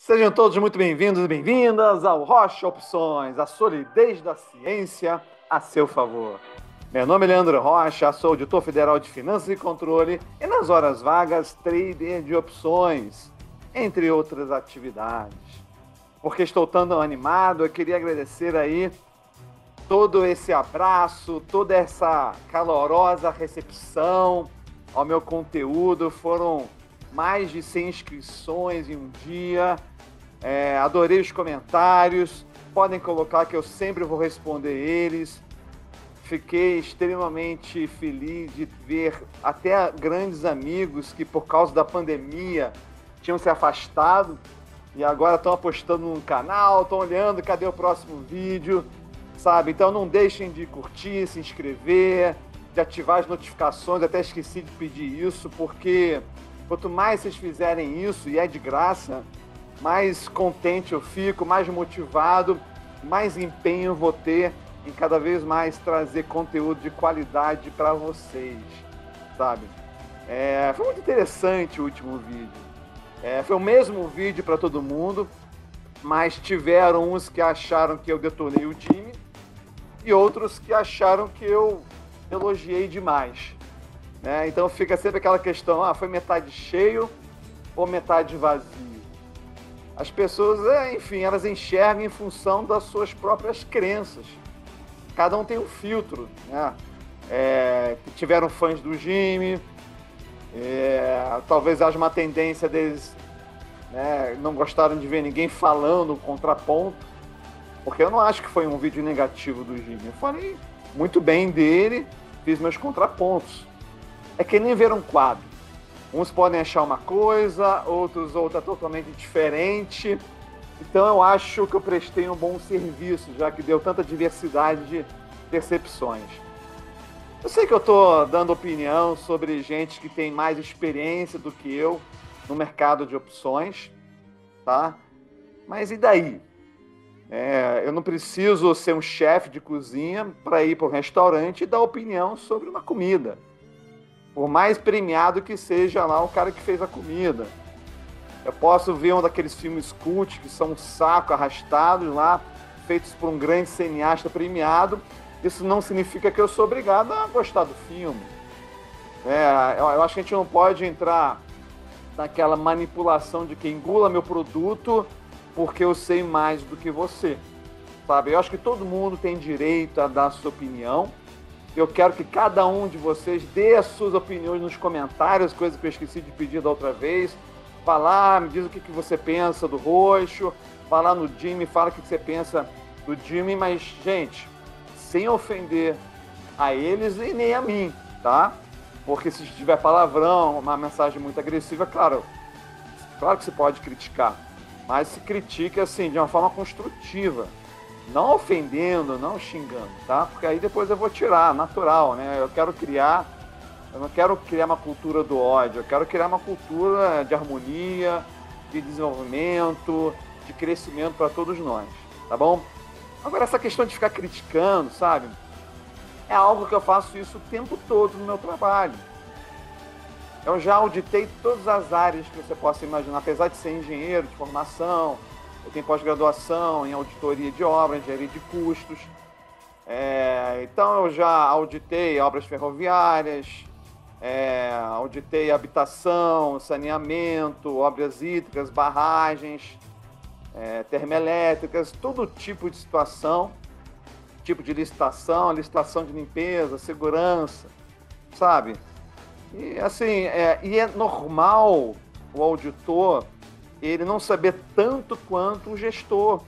Sejam todos muito bem-vindos e bem-vindas ao Rocha Opções, a solidez da ciência a seu favor. Meu nome é Leandro Rocha, sou auditor federal de Finanças e Controle e nas horas vagas trader de opções, entre outras atividades. Porque estou tão animado, eu queria agradecer aí todo esse abraço, toda essa calorosa recepção ao meu conteúdo. Foram mais de 100 inscrições em um dia. Adorei os comentários. Podem colocar que eu sempre vou responder eles. Fiquei extremamente feliz de ver até grandes amigos que, por causa da pandemia, tinham se afastado e agora estão apostando no canal, estão olhando cadê o próximo vídeo, sabe? Então não deixem de curtir, se inscrever, de ativar as notificações. Até esqueci de pedir isso, porque quanto mais vocês fizerem isso, e é de graça, mais contente eu fico, mais motivado, mais empenho eu vou ter em cada vez mais trazer conteúdo de qualidade para vocês, sabe? Foi muito interessante o último vídeo. Foi o mesmo vídeo para todo mundo, mas tiveram uns que acharam que eu detonei o time e outros que acharam que eu elogiei demais. Então fica sempre aquela questão, foi metade cheio ou metade vazio? As pessoas, enfim, elas enxergam em função das suas próprias crenças. Cada um tem um filtro, né? Tiveram fãs do Jimmy, talvez haja uma tendência deles, né, não gostaram de ver ninguém falando um contraponto, porque eu não acho que foi um vídeo negativo do Jimmy. Eu falei muito bem dele, fiz meus contrapontos. É que nem ver um quadro. Uns podem achar uma coisa, outros outra totalmente diferente. Então eu acho que eu prestei um bom serviço, já que deu tanta diversidade de percepções. Eu sei que eu estou dando opinião sobre gente que tem mais experiência do que eu no mercado de opções, tá? Mas e daí? Eu não preciso ser um chefe de cozinha para ir para um restaurante e dar opinião sobre uma comida. Por mais premiado que seja lá o cara que fez a comida. Eu posso ver um daqueles filmes cult que são um saco arrastados lá, feitos por um grande cineasta premiado. Isso não significa que eu sou obrigado a gostar do filme. Eu acho que a gente não pode entrar naquela manipulação de que engula meu produto porque eu sei mais do que você, sabe? Eu acho que todo mundo tem direito a dar a sua opinião. Eu quero que cada um de vocês dê as suas opiniões nos comentários, coisa que eu esqueci de pedir da outra vez. Vá lá, me diz o que você pensa do Roxo. Vá lá no Jimmy, fala o que você pensa do Jimmy. Mas, gente, sem ofender a eles e nem a mim, tá? Porque se tiver palavrão, uma mensagem muito agressiva, claro que você pode criticar. Mas se critique, assim, de uma forma construtiva. Não ofendendo, não xingando, tá? Porque aí depois eu vou tirar, natural, né? Eu não quero criar uma cultura do ódio, eu quero criar uma cultura de harmonia, de desenvolvimento, de crescimento para todos nós, tá bom? Agora, essa questão de ficar criticando, sabe? É algo que eu faço isso o tempo todo no meu trabalho. Eu já auditei todas as áreas que você possa imaginar, apesar de ser engenheiro de formação. Eu tenho pós-graduação em auditoria de obras, engenharia de custos. Então eu já auditei obras ferroviárias, auditei habitação, saneamento, obras hídricas, barragens, termoelétricas, todo tipo de situação, tipo de licitação de limpeza, segurança, sabe? E assim, e é normal o auditor ele não saber tanto quanto o gestor.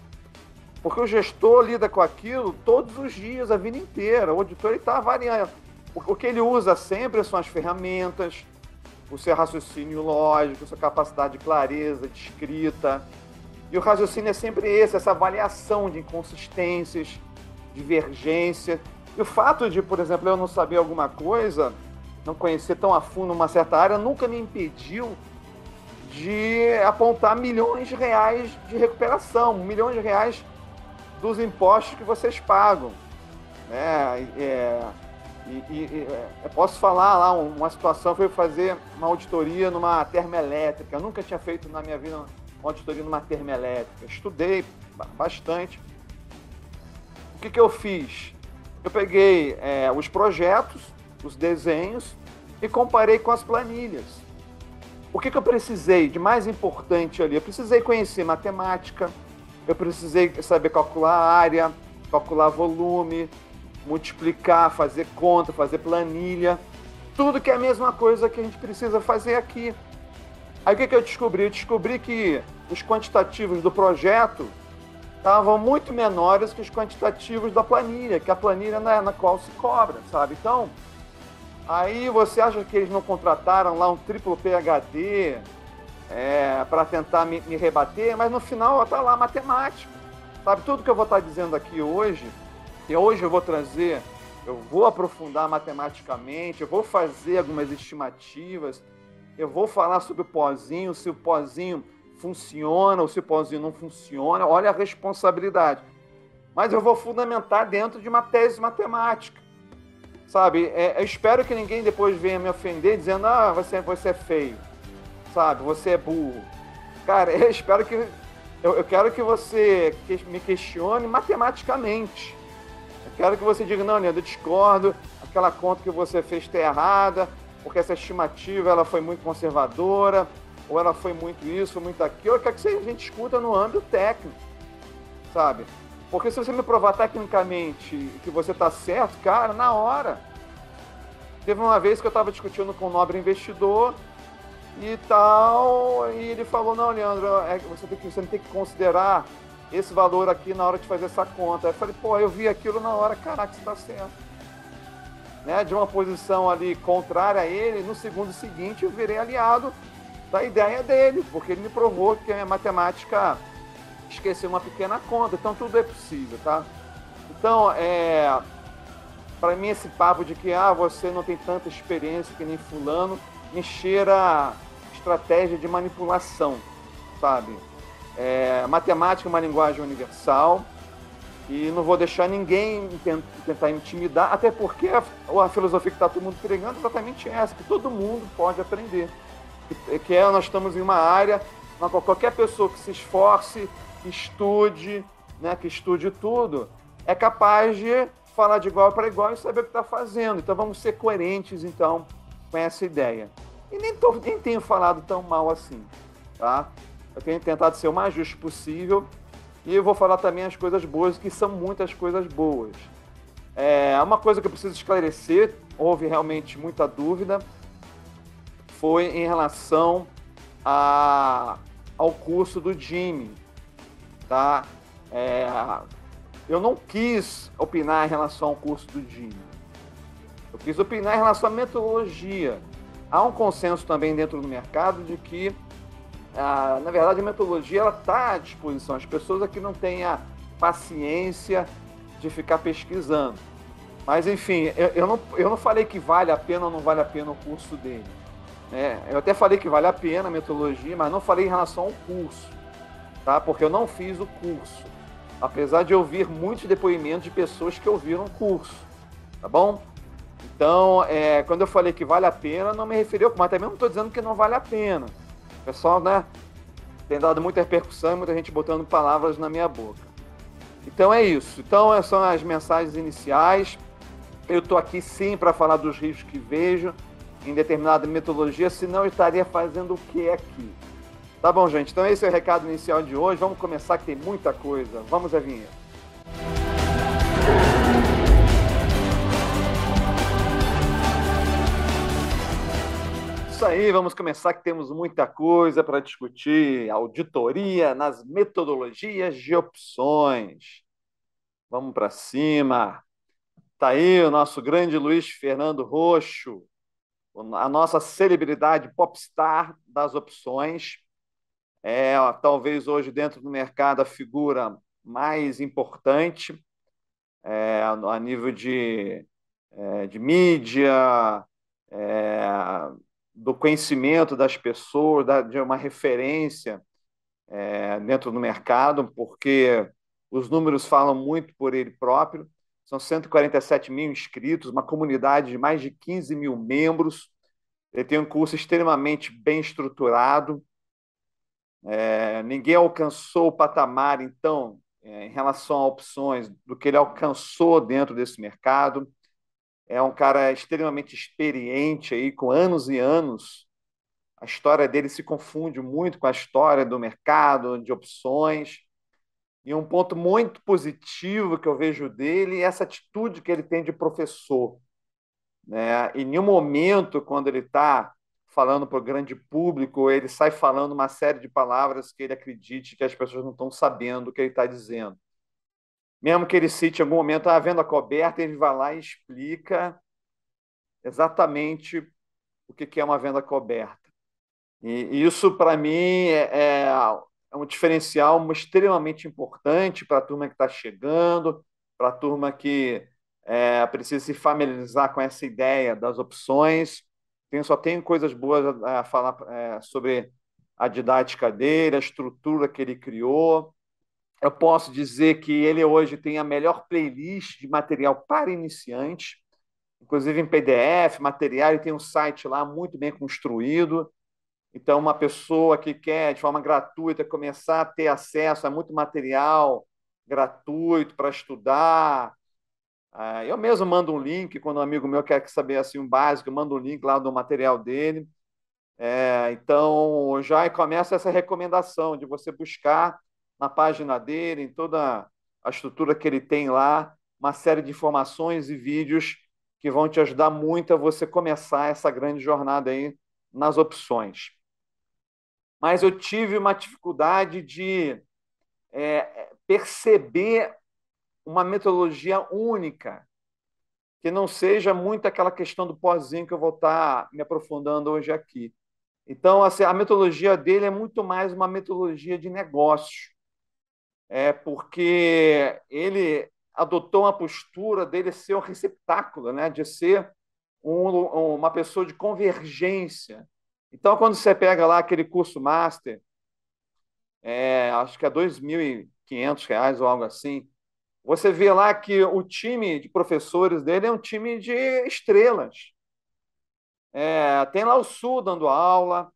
Porque o gestor lida com aquilo todos os dias, a vida inteira. O auditor está variando. O que ele usa sempre são as ferramentas, o seu raciocínio lógico, a sua capacidade de clareza, de escrita. E o raciocínio é sempre esse, essa avaliação de inconsistências, divergência. E o fato de, por exemplo, eu não saber alguma coisa, não conhecer tão a fundo uma certa área, nunca me impediu de apontar milhões de reais de recuperação, milhões de reais dos impostos que vocês pagam. Eu posso falar lá uma situação, foi fazer uma auditoria numa termoelétrica. Eu nunca tinha feito na minha vida uma auditoria numa termoelétrica. Estudei bastante. O que eu fiz? Eu peguei os projetos, os desenhos e comparei com as planilhas. O que eu precisei de mais importante ali? Eu precisei conhecer matemática, eu precisei saber calcular área, calcular volume, multiplicar, fazer conta, fazer planilha, tudo que é a mesma coisa que a gente precisa fazer aqui. Aí o que eu descobri? Eu descobri que os quantitativos do projeto estavam muito menores que os quantitativos da planilha, que a planilha não é na qual se cobra, sabe? Então, aí você acha que eles não contrataram lá um triplo PhD para tentar me rebater, mas no final está lá a matemática, sabe? Tudo que eu vou estar dizendo aqui hoje, e hoje eu vou trazer, eu vou aprofundar matematicamente, eu vou fazer algumas estimativas, eu vou falar sobre o pozinho, se o pozinho funciona ou se o pozinho não funciona, olha a responsabilidade. Mas eu vou fundamentar dentro de uma tese matemática, sabe? Eu espero que ninguém depois venha me ofender dizendo, você é feio, sabe? Você é burro. Cara, eu espero que... Eu quero que você me questione matematicamente. Eu quero que você diga, não, Leandro, eu discordo, aquela conta que você fez está errada, porque essa estimativa ela foi muito conservadora, ou ela foi muito isso, muito aquilo. Eu quero que a gente escuta no âmbito técnico, sabe? Porque se você me provar tecnicamente que você está certo, cara, na hora. Teve uma vez que eu estava discutindo com um nobre investidor e tal, e ele falou, não, Leandro, você tem que considerar esse valor aqui na hora de fazer essa conta. Aí eu falei, pô, eu vi aquilo na hora, caraca, você está certo. Né? De uma posição ali contrária a ele, no segundo seguinte eu virei aliado da ideia dele, porque ele me provou que a minha matemática esqueceu uma pequena conta, então tudo é possível, tá? Então, para mim esse papo de que você não tem tanta experiência que nem fulano, me cheira estratégia de manipulação, sabe? Matemática é uma linguagem universal e não vou deixar ninguém tentar intimidar, até porque a filosofia que está todo mundo pregando é exatamente essa, que todo mundo pode aprender. Nós estamos em uma área na qual qualquer pessoa que se esforce, que estude, né, que estude tudo, é capaz de falar de igual para igual e saber o que está fazendo. Então vamos ser coerentes então com essa ideia. E nem tenho falado tão mal assim, tá? Eu tenho tentado ser o mais justo possível e eu vou falar também as coisas boas, que são muitas coisas boas. Uma coisa que eu preciso esclarecer, houve realmente muita dúvida, foi em relação ao curso do Jimmy, tá? Eu não quis opinar em relação ao curso do Jimmy. Eu quis opinar em relação à metodologia. Há um consenso também dentro do mercado de que, na verdade, a metodologia está à disposição. As pessoas aqui não têm a paciência de ficar pesquisando. Mas, enfim, eu não falei que vale a pena ou não vale a pena o curso dele. Eu até falei que vale a pena a metodologia, mas não falei em relação ao curso, tá? Porque eu não fiz o curso, apesar de ouvir muitos depoimentos de pessoas que ouviram o curso, tá bom? Então, quando eu falei que vale a pena, não me referi ao curso, mas também não estou dizendo que não vale a pena. O pessoal, né, tem dado muita repercussão e muita gente botando palavras na minha boca. Então é isso. Então são as mensagens iniciais. Eu estou aqui sim para falar dos riscos que vejo em determinada metodologia, senão eu estaria fazendo o que aqui? Tá bom, gente? Então esse é o recado inicial de hoje. Vamos começar que tem muita coisa. Vamos à vinheta. Isso aí, vamos começar que temos muita coisa para discutir. Auditoria nas metodologias de opções. Vamos para cima. Tá aí o nosso grande Luiz Fernando Roxo, a nossa celebridade popstar das opções. Talvez hoje dentro do mercado a figura mais importante a nível de mídia, do conhecimento das pessoas, de uma referência dentro do mercado, porque os números falam muito por ele próprio. São 147 mil inscritos, uma comunidade de mais de 15 mil membros. Ele tem um curso extremamente bem estruturado. Ninguém alcançou o patamar, então, em relação a opções, do que ele alcançou dentro desse mercado. É um cara extremamente experiente, aí, com anos e anos. A história dele se confunde muito com a história do mercado, de opções. E um ponto muito positivo que eu vejo dele é essa atitude que ele tem de professor, né? Em nenhum momento, quando ele está falando para o grande público, ele sai falando uma série de palavras que ele acredite que as pessoas não estão sabendo o que ele está dizendo. Mesmo que ele cite em algum momento a venda coberta, ele vai lá e explica exatamente o que é uma venda coberta. E isso, para mim, é um diferencial extremamente importante para a turma que está chegando, para a turma que precisa se familiarizar com essa ideia das opções. Só tenho coisas boas a falar sobre a didática dele, a estrutura que ele criou. Eu posso dizer que ele hoje tem a melhor playlist de material para iniciante, inclusive em PDF, material, ele tem um site lá muito bem construído. Então, uma pessoa que quer, de forma gratuita, começar a ter acesso a muito material gratuito para estudar. Eu mesmo mando um link, quando um amigo meu quer saber assim, um básico, eu mando um link lá do material dele. Então, já começa essa recomendação de você buscar na página dele, em toda a estrutura que ele tem lá, uma série de informações e vídeos que vão te ajudar muito a você começar essa grande jornada aí nas opções. Mas eu tive uma dificuldade de perceber uma metodologia única, que não seja muito aquela questão do pozinho que eu vou estar me aprofundando hoje aqui. Então, assim, a metodologia dele é muito mais uma metodologia de negócio, porque ele adotou uma postura dele ser um receptáculo, né, de ser uma pessoa de convergência. Então, quando você pega lá aquele curso master, acho que é R$ 2.500 ou algo assim. Você vê lá que o time de professores dele é um time de estrelas. Tem lá o Sul dando aula,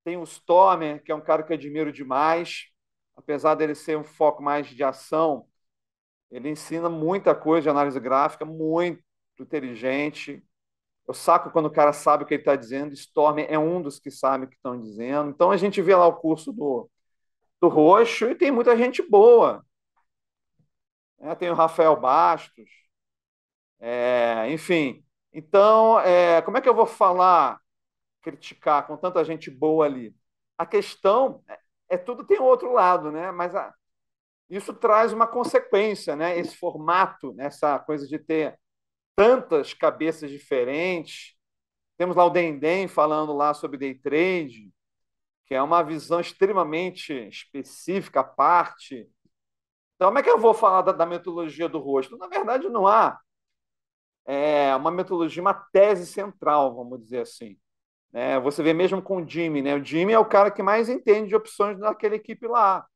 tem o Stormer, que é um cara que eu admiro demais, apesar dele ser um foco mais de ação, ele ensina muita coisa de análise gráfica, muito inteligente. Eu saco quando o cara sabe o que ele está dizendo. Stormer é um dos que sabe o que estão dizendo. Então a gente vê lá o curso do Roxo e tem muita gente boa. Tem o Rafael Bastos, enfim. Então, como é que eu vou falar, criticar com tanta gente boa ali? A questão tudo tem outro lado, né? Mas isso traz uma consequência, né? Esse formato, né? Essa coisa de ter tantas cabeças diferentes. Temos lá o Dendem falando lá sobre day trade, que é uma visão extremamente específica, à parte. Então, como é que eu vou falar da metodologia do rosto? Na verdade, não há uma metodologia, uma tese central, vamos dizer assim. Você vê mesmo com o Jimmy, né? O Jimmy é o cara que mais entende de opções daquela equipe lá.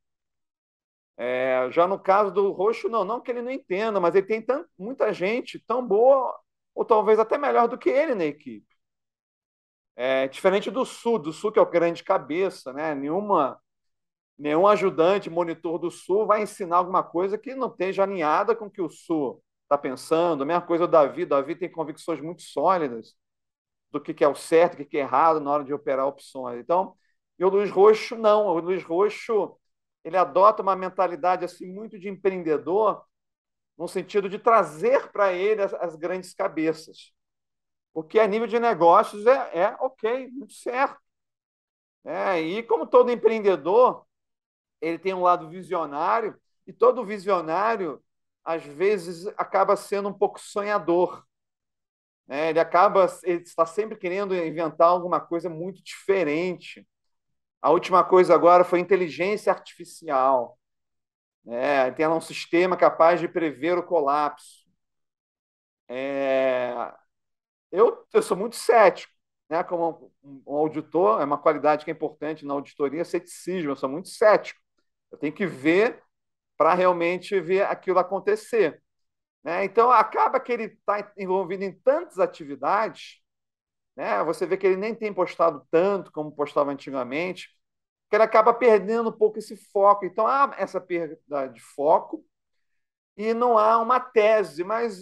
Já no caso do Roxo, não, não que ele não entenda, mas ele tem muita gente tão boa, ou talvez até melhor do que ele na equipe. Diferente do Sul que é o grande cabeça, né? Nenhum ajudante, monitor do Sul vai ensinar alguma coisa que não esteja alinhada com o que o Sul está pensando. A mesma coisa o Davi. O Davi tem convicções muito sólidas do que é o certo, o que é errado na hora de operar opções. Então, e o Luiz Roxo, não. O Luiz Roxo, ele adota uma mentalidade assim muito de empreendedor, no sentido de trazer para ele as grandes cabeças. Porque a nível de negócios ok, muito certo. E como todo empreendedor, ele tem um lado visionário, e todo visionário, às vezes, acaba sendo um pouco sonhador. Ele está sempre querendo inventar alguma coisa muito diferente. A última coisa agora foi inteligência artificial. Tem lá um sistema capaz de prever o colapso. Eu sou muito cético, né? Como um auditor, é uma qualidade que é importante na auditoria, ceticismo. Eu sou muito cético. Eu tenho que ver para realmente ver aquilo acontecer. Então, acaba que ele está envolvido em tantas atividades, né? Você vê que ele nem tem postado tanto como postava antigamente, que ele acaba perdendo um pouco esse foco. Então, há essa perda de foco e não há uma tese, mas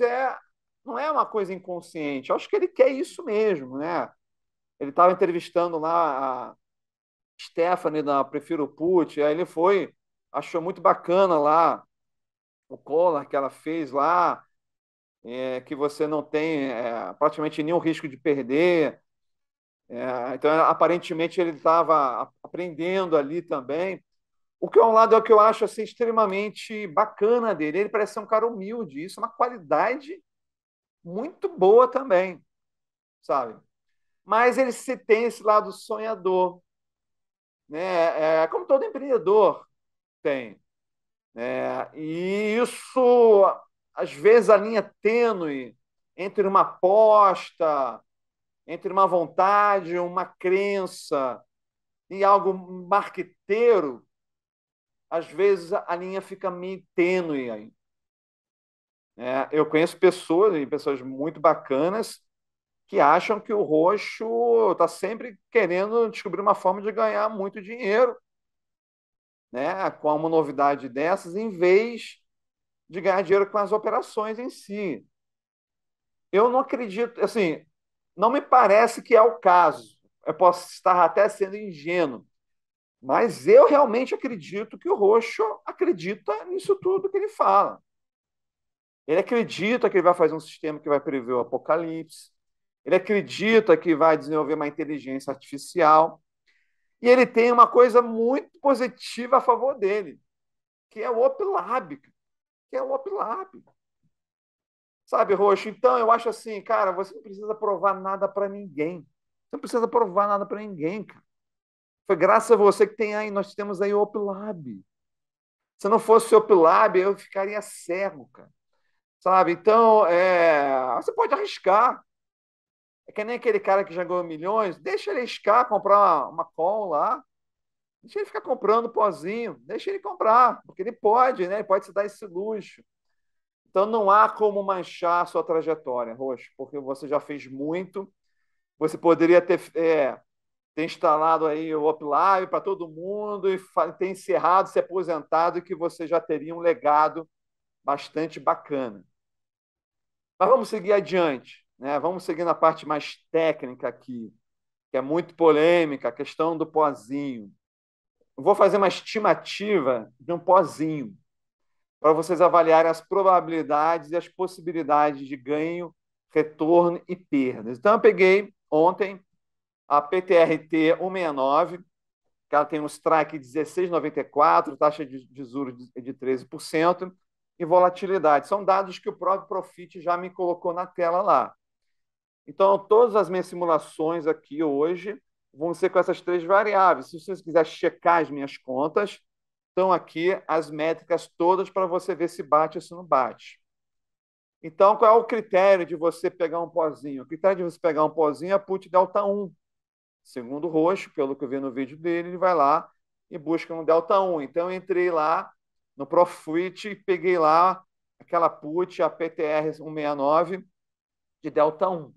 não é uma coisa inconsciente. Eu acho que ele quer isso mesmo, né? Ele estava entrevistando lá a Stephanie da Prefiro Put, aí ele foi, achou muito bacana lá o collar que ela fez lá, que você não tem praticamente nenhum risco de perder. Então, aparentemente, ele estava aprendendo ali também. O que é um lado é o que eu acho assim, extremamente bacana dele. Ele parece ser um cara humilde, isso é uma qualidade muito boa também, sabe? Mas ele se tem esse lado sonhador, né? Como todo empreendedor tem. E isso, às vezes, a linha tênue entre uma aposta, entre uma vontade, uma crença e algo marqueteiro, às vezes a linha fica meio tênue aí. Eu conheço pessoas, e pessoas muito bacanas, que acham que o roxo está sempre querendo descobrir uma forma de ganhar muito dinheiro, né, com uma novidade dessas, em vez de ganhar dinheiro com as operações em si. Eu não acredito, assim, não me parece que é o caso. Eu posso estar até sendo ingênuo, mas eu realmente acredito que o roxo acredita nisso tudo que ele fala. Ele acredita que ele vai fazer um sistema que vai prever o apocalipse. Ele acredita que vai desenvolver uma inteligência artificial. E ele tem uma coisa muito positiva a favor dele, que é o OpLab. Que é o OpLab. Sabe, Roxo? Então, eu acho assim, cara, você não precisa provar nada para ninguém. Você não precisa provar nada para ninguém, cara. Foi graças a você que tem aí, nós temos aí o OpLab. Se não fosse o OpLab, eu ficaria cego, cara. Sabe? Então, você pode arriscar. É que nem aquele cara que já ganhou milhões, deixa ele arriscar, comprar uma call lá, deixa ele ficar comprando pozinho, deixa ele comprar, porque ele pode, né? Ele pode se dar esse luxo. Então não há como manchar a sua trajetória, Roxo, porque você já fez muito. Você poderia ter instalado aí o OpLive para todo mundo e ter encerrado, se aposentado, e que você já teria um legado bastante bacana. Mas vamos seguir adiante, né? Vamos seguir na parte mais técnica aqui, que é muito polêmica, a questão do pozinho. Eu vou fazer uma estimativa de um pozinho, para vocês avaliarem as probabilidades e as possibilidades de ganho, retorno e perdas. Então, eu peguei ontem a PTRT 169, que ela tem um strike de 16,94, taxa de juros de 13% e volatilidade. São dados que o próprio Profit já me colocou na tela lá. Então, todas as minhas simulações aqui hoje vão ser com essas três variáveis. Se você quiser checar as minhas contas, estão aqui as métricas todas para você ver se bate ou se não bate. Então, qual é o critério de você pegar um pozinho? O critério de você pegar um pozinho é a put delta 1. Segundo o Roxo, pelo que eu vi no vídeo dele, ele vai lá e busca um delta 1. Então, eu entrei lá no Profit e peguei lá aquela put, a PTR 169, de delta 1.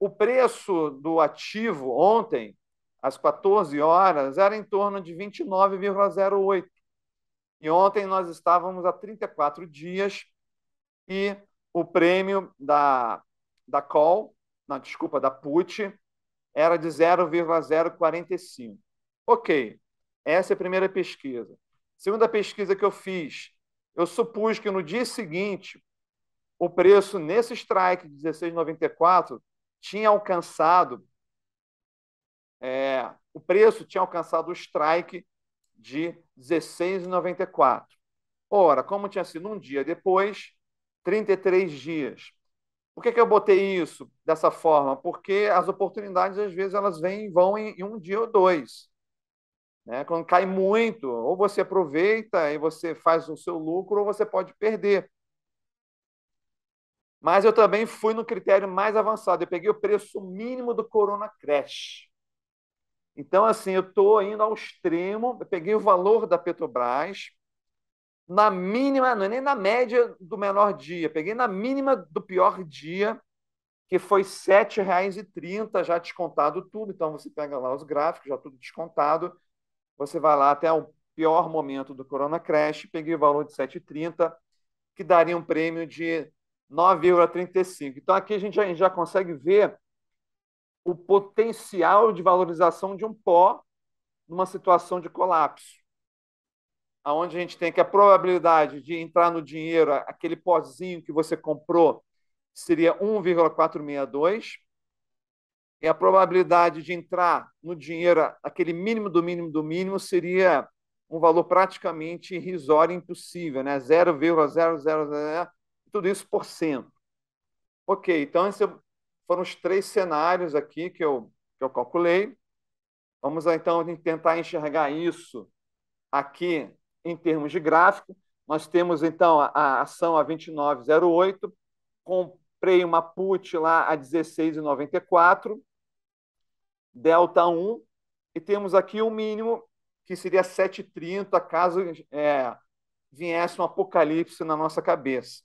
O preço do ativo ontem, às 14 horas, era em torno de 29,08. E ontem nós estávamos há 34 dias e o prêmio da call, não, desculpa, da put, era de 0,045. Ok, essa é a primeira pesquisa. Segunda pesquisa que eu fiz, eu supus que no dia seguinte, o preço nesse strike de 16,94 tinha alcançado, o preço tinha alcançado o strike de 16,94. Ora, como tinha sido um dia depois, 33 dias. Por que eu botei isso dessa forma? Porque as oportunidades, às vezes, elas vêm e vão em um dia ou dois. Né? Quando cai muito, ou você aproveita e você faz o seu lucro, ou você pode perder. Mas eu também fui no critério mais avançado. Eu peguei o preço mínimo do Corona Crash. Então, assim, eu estou indo ao extremo. Eu peguei o valor da Petrobras na mínima, não é nem na média do menor dia, peguei na mínima do pior dia, que foi R$ 7,30, já descontado tudo. Então, você pega lá os gráficos, já tudo descontado. você vai lá até o pior momento do Corona Crash, peguei o valor de 7,30, que daria um prêmio de 9,35. Então, aqui a gente já consegue ver o potencial de valorização de um pó numa situação de colapso, aonde a gente tem que a probabilidade de entrar no dinheiro, aquele pozinho que você comprou, seria 1,462, e a probabilidade de entrar no dinheiro, aquele mínimo do mínimo do mínimo, seria um valor praticamente irrisório, impossível, né? 0,000, tudo isso por cento. Ok, então esses foram os três cenários aqui que eu calculei. Vamos então tentar enxergar isso aqui em termos de gráfico. Nós temos então a ação a 29,08, comprei uma put lá a 16,94, delta 1, e temos aqui o mínimo, que seria 7,30, caso viesse um apocalipse na nossa cabeça.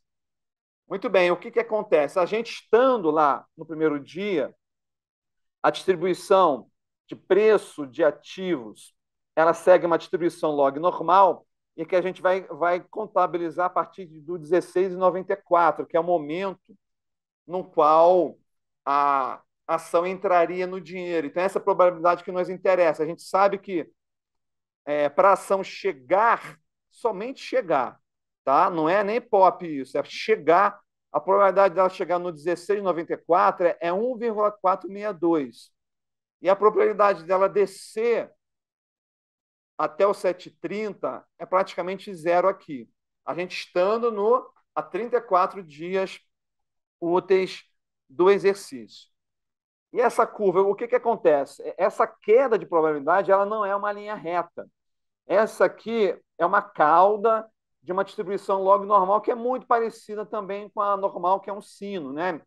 Muito bem, o que, que acontece? A gente estando lá no primeiro dia, a distribuição de preço de ativos, ela segue uma distribuição log normal, e que a gente vai contabilizar a partir do 16,94, que é o momento no qual a ação entraria no dinheiro. Então, essa é a probabilidade que nos interessa. A gente sabe que para a ação chegar, somente chegar, tá? Não é nem pop isso, é chegar. A probabilidade dela chegar no 16,94 é 1,462. E a probabilidade dela descer até o 7,30 é praticamente zero aqui. A gente estando a 34 dias úteis do exercício. E essa curva, o que, que acontece? Essa queda de probabilidade ela não é uma linha reta. Essa aqui é uma cauda de uma distribuição log normal, que é muito parecida também com a normal, que é um sino, né?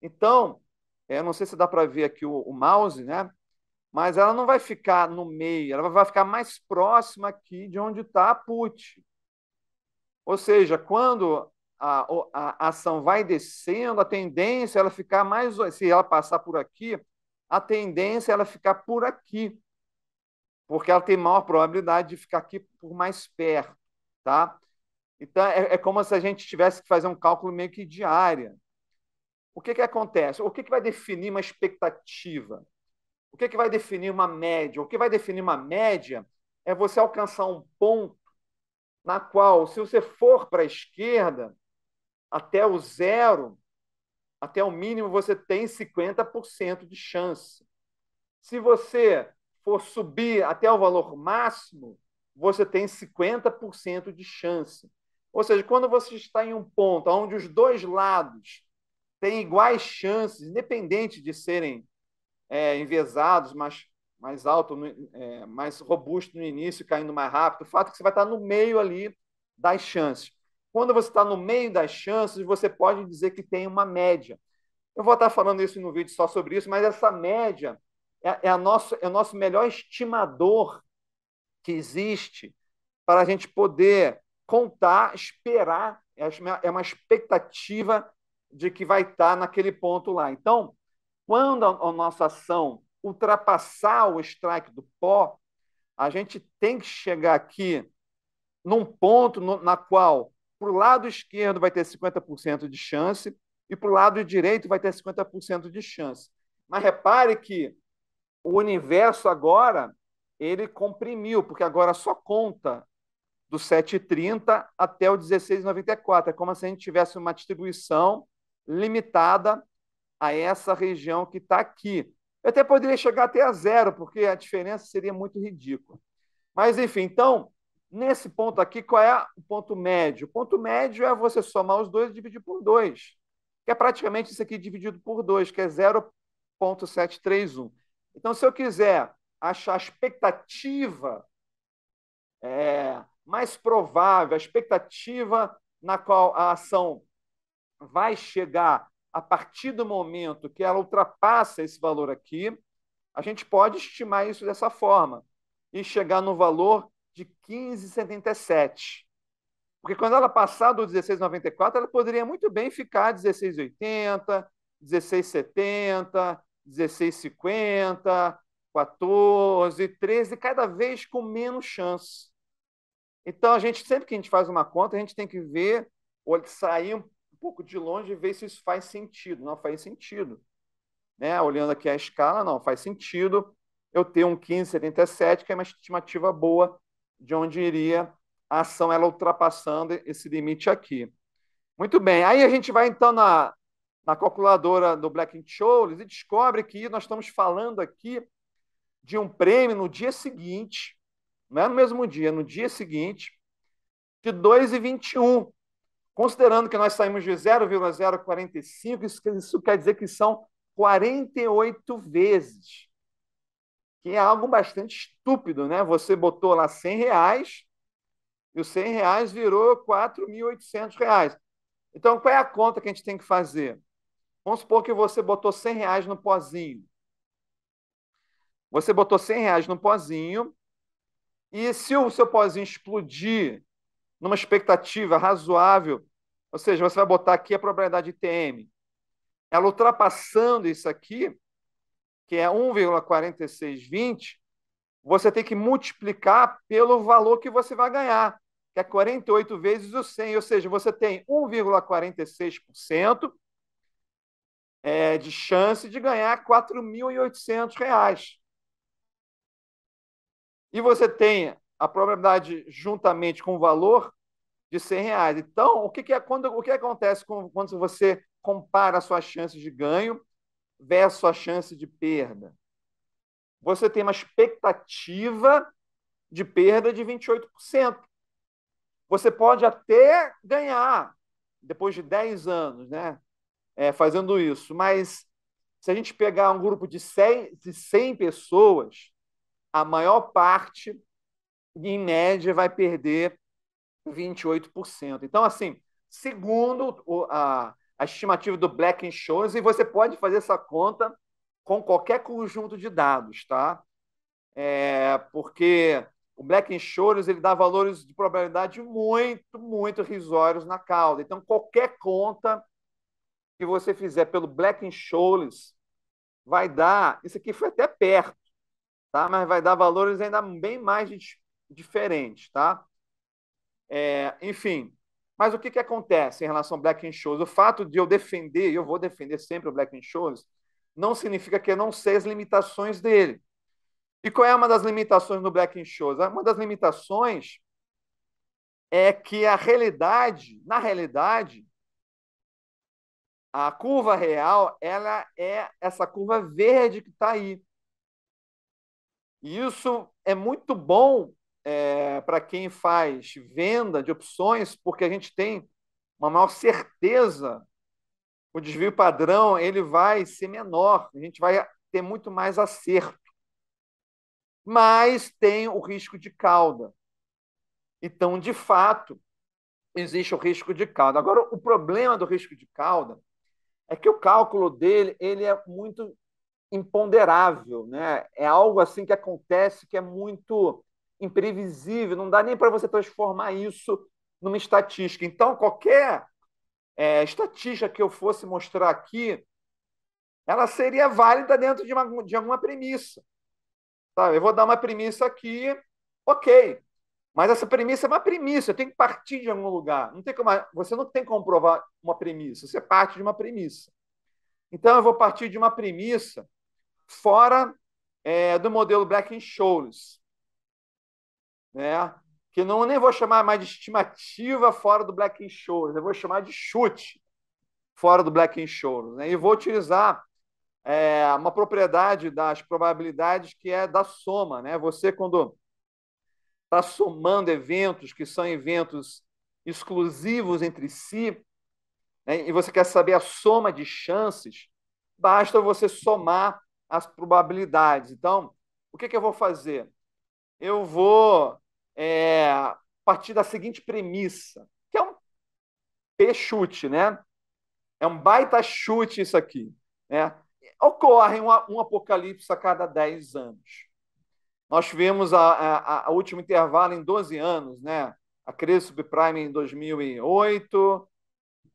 Então, não sei se dá para ver aqui o mouse, né? Mas ela não vai ficar no meio, ela vai ficar mais próxima aqui de onde está a put. Ou seja, quando a ação vai descendo, a tendência é ela ficar mais. Se ela passar por aqui, a tendência é ela ficar por aqui, porque ela tem maior probabilidade de ficar aqui por mais perto. Tá? Então, é como se a gente tivesse que fazer um cálculo meio que de área. O que, que acontece? O que, que vai definir uma expectativa? O que, que vai definir uma média? O que vai definir uma média é você alcançar um ponto na qual, se você for para a esquerda, até o zero, até o mínimo, você tem 50% de chance. Se você for subir até o valor máximo, você tem 50% de chance. Ou seja, quando você está em um ponto onde os dois lados têm iguais chances, independente de serem enviesados, mais alto, mais robusto no início, caindo mais rápido, o fato é que você vai estar no meio ali das chances. Quando você está no meio das chances, você pode dizer que tem uma média. Eu vou estar falando isso no vídeo só sobre isso, mas essa média é o nosso melhor estimador que existe para a gente poder contar, esperar, é uma expectativa de que vai estar naquele ponto lá. Então, quando a nossa ação ultrapassar o strike do pó, a gente tem que chegar aqui num ponto na qual, para o lado esquerdo, vai ter 50% de chance e para o lado direito vai ter 50% de chance. Mas repare que o universo agora ele comprimiu, porque agora só conta do 7,30 até o 16,94. É como se a gente tivesse uma distribuição limitada a essa região que está aqui. Eu até poderia chegar até a zero, porque a diferença seria muito ridícula. Mas, enfim, então, nesse ponto aqui, qual é o ponto médio? O ponto médio é você somar os dois e dividir por 2, que é praticamente isso aqui dividido por 2, que é 0,731. Então, se eu quiser achar a expectativa mais provável, a expectativa na qual a ação vai chegar a partir do momento que ela ultrapassa esse valor aqui, a gente pode estimar isso dessa forma e chegar no valor de 15,77. Porque quando ela passar do 16,94, ela poderia muito bem ficar 16,80, 16,70, 16,50, 14, 13, cada vez com menos chance. Então, a gente sempre que a gente faz uma conta, a gente tem que ver, ou sair um pouco de longe e ver se isso faz sentido. Não faz sentido. Né? Olhando aqui a escala, não faz sentido eu ter um 15,77, que é uma estimativa boa de onde iria a ação, ela ultrapassando esse limite aqui. Muito bem. Aí a gente vai, então, na calculadora do Black-Scholes e descobre que nós estamos falando aqui de um prêmio no dia seguinte, não é no mesmo dia, no dia seguinte, de 2,21. Considerando que nós saímos de 0,045, isso quer dizer que são 48 vezes, que é algo bastante estúpido, né? Você botou lá R$ 100 e os R$ 100 virou R$ 4.800. Então, qual é a conta que a gente tem que fazer? Vamos supor que você botou R$ 100 no pozinho. Você botou R$ 100 no pozinho e se o seu pozinho explodir numa expectativa razoável, ou seja, você vai botar aqui a probabilidade de ITM, ela ultrapassando isso aqui, que é 1,4620, você tem que multiplicar pelo valor que você vai ganhar, que é 48 vezes o 100, ou seja, você tem 1,46% de chance de ganhar R$ 4.800. E você tem a probabilidade juntamente com o valor de R$ 100. Então, o que acontece quando você compara a sua chance de ganho versus a chance de perda? Você tem uma expectativa de perda de 28%. Você pode até ganhar depois de 10 anos, né, fazendo isso, mas se a gente pegar um grupo de 100 pessoas, a maior parte, em média, vai perder 28%. Então, assim, segundo a estimativa do Black-Scholes, e você pode fazer essa conta com qualquer conjunto de dados, tá? Porque o Black-Scholes ele dá valores de probabilidade muito, muito risórios na cauda. Então, qualquer conta que você fizer pelo Black-Scholes vai dar, isso aqui foi até perto, tá? Mas vai dar valores ainda bem mais diferentes, tá? Enfim, mas o que acontece em relação ao Black-Scholes? O fato de eu defender, e eu vou defender sempre o Black-Scholes, não significa que eu não sei as limitações dele. E qual é uma das limitações do Black-Scholes? Uma das limitações é que na realidade, a curva real, ela é essa curva verde que está aí. E isso é muito bom para quem faz venda de opções, porque a gente tem uma maior certeza, o desvio padrão ele vai ser menor, a gente vai ter muito mais acerto. Mas tem o risco de cauda. Então, de fato, existe o risco de cauda. Agora, o problema do risco de cauda é que o cálculo dele ele é muito imponderável, né? É algo assim que acontece que é muito imprevisível, não dá nem para você transformar isso numa estatística. Então, qualquer estatística que eu fosse mostrar aqui, ela seria válida dentro de alguma premissa. Sabe? Eu vou dar uma premissa aqui, ok, mas essa premissa é uma premissa, eu tenho que partir de algum lugar. Você não tem como provar uma premissa, você parte de uma premissa. Então, eu vou partir de uma premissa fora do modelo Black-Scholes, né? Que não nem vou chamar mais de estimativa fora do Black-Scholes, eu vou chamar de chute fora do Black-Scholes, né? E vou utilizar uma propriedade das probabilidades que é da soma, né? Você, quando está somando eventos que são eventos exclusivos entre si, né? E você quer saber a soma de chances, basta você somar as probabilidades. Então, o que eu vou fazer? Eu vou partir da seguinte premissa, que é um P-chute, né? É um baita chute isso aqui, né? Ocorre um apocalipse a cada 10 anos. Nós tivemos o último intervalo em 12 anos, né? A crise subprime em 2008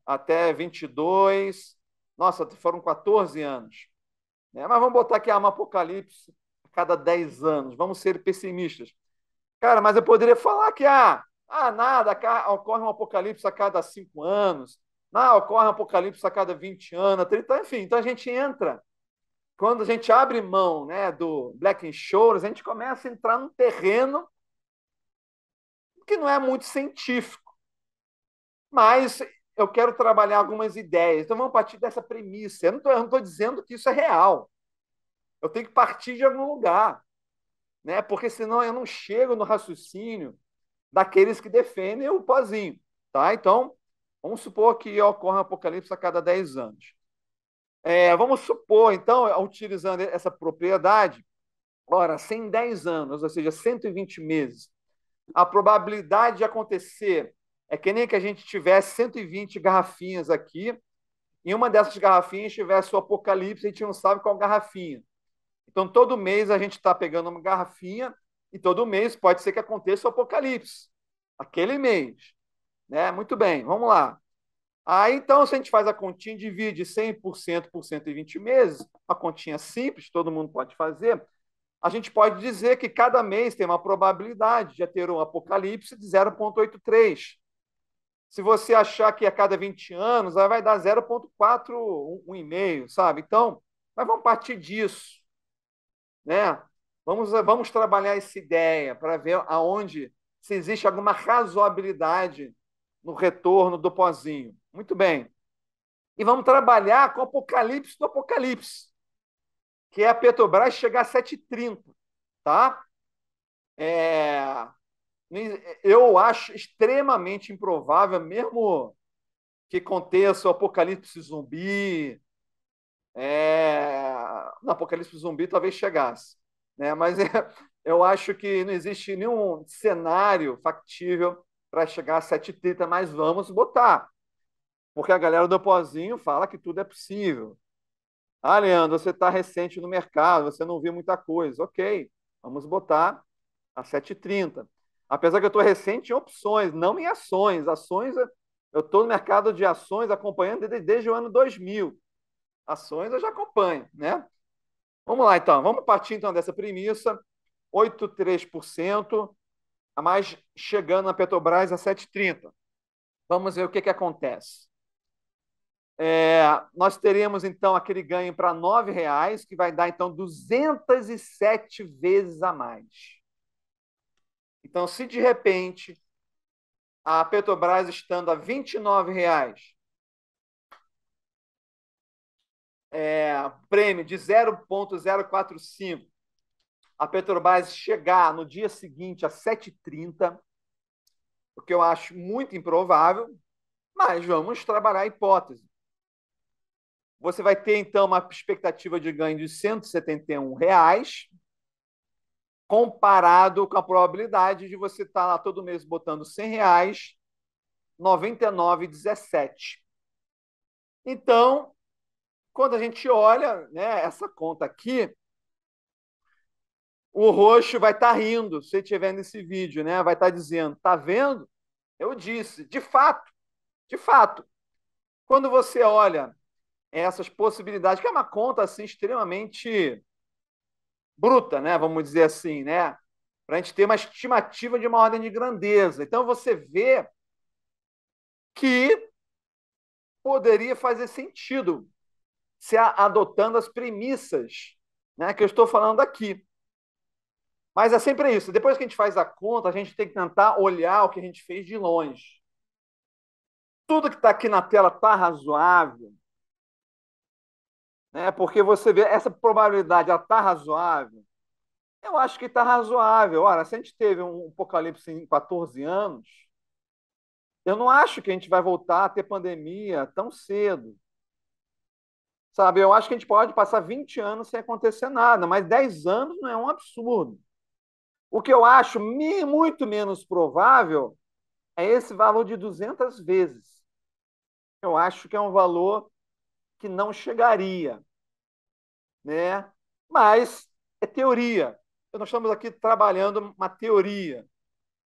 até 22. Nossa, foram 14 anos. Né? Mas vamos botar que há um apocalipse cada 10 anos. Vamos ser pessimistas. Cara, mas eu poderia falar que nada, ocorre um apocalipse a cada 5 anos, não, ocorre um apocalipse a cada 20 anos, 30, enfim. Então a gente entra, quando a gente abre mão, né, do Black Insurance, a gente começa a entrar num terreno que não é muito científico, mas eu quero trabalhar algumas ideias. Então vamos partir dessa premissa. Eu não estou dizendo que isso é real. Eu tenho que partir de algum lugar, né? Porque senão eu não chego no raciocínio daqueles que defendem o pozinho. Tá? Então, vamos supor que ocorre um apocalipse a cada 10 anos. Vamos supor, então, utilizando essa propriedade, ora, se em 10 anos, ou seja, 120 meses, a probabilidade de acontecer é que nem que a gente tivesse 120 garrafinhas aqui, e uma dessas garrafinhas tivesse o apocalipse, a gente não sabe qual garrafinha. Então, todo mês a gente está pegando uma garrafinha e todo mês pode ser que aconteça o apocalipse. Aquele mês. Né? Muito bem, vamos lá. Aí, então, se a gente faz a continha, divide 100% por 120 meses, uma continha simples, todo mundo pode fazer, a gente pode dizer que cada mês tem uma probabilidade de ter um apocalipse de 0,83. Se você achar que a cada 20 anos, aí vai dar 0,4, 1,5, sabe? Então, mas vamos partir disso, né? Vamos trabalhar essa ideia para ver aonde, se existe alguma razoabilidade no retorno do pozinho. Muito bem. E vamos trabalhar com o apocalipse do apocalipse, que é a Petrobras chegar a 7,30. Tá? É, eu acho extremamente improvável, mesmo que aconteça o apocalipse zumbi. No apocalipse zumbi talvez chegasse. Né? Mas eu acho que não existe nenhum cenário factível para chegar a 7,30, mas vamos botar. Porque a galera do pozinho fala que tudo é possível. Ah, Leandro, você está recente no mercado, você não viu muita coisa. Ok, vamos botar a 7,30. Apesar que eu estou recente em opções, não em ações. Ações, eu estou no mercado de ações acompanhando desde o ano 2000. Ações eu já acompanho, né? Vamos lá, então. Vamos partir, então, dessa premissa. 8,3%, a mais chegando na Petrobras a 7,30. Vamos ver o que acontece. Nós teremos, então, aquele ganho para R$ 9,00, que vai dar, então, 207 vezes a mais. Então, se de repente a Petrobras estando a R$ 29,00, prêmio de 0,045, a Petrobras chegar no dia seguinte a 7,30, o que eu acho muito improvável, mas vamos trabalhar a hipótese. Você vai ter, então, uma expectativa de ganho de R$ 171,00, comparado com a probabilidade de você estar lá todo mês botando R$ 100,00, 99,17. Então, quando a gente olha, né, essa conta aqui, o roxo vai estar rindo, se estiver nesse vídeo, né? Vai estar dizendo, tá vendo? Eu disse, de fato, quando você olha essas possibilidades, que é uma conta assim extremamente bruta, né? Vamos dizer assim, né? Para a gente ter uma estimativa de uma ordem de grandeza. Então você vê que poderia fazer sentido se adotando as premissas, né, que eu estou falando aqui. Mas é sempre isso. Depois que a gente faz a conta, a gente tem que tentar olhar o que a gente fez de longe. Tudo que está aqui na tela está razoável, né? Porque você vê essa probabilidade, ela está razoável. Eu acho que está razoável. Ora, se a gente teve um apocalipse em 14 anos, eu não acho que a gente vai voltar a ter pandemia tão cedo. Sabe, eu acho que a gente pode passar 20 anos sem acontecer nada, mas 10 anos não é um absurdo. O que eu acho muito menos provável é esse valor de 200 vezes. Eu acho que é um valor que não chegaria, né? Mas é teoria. Nós estamos aqui trabalhando uma teoria,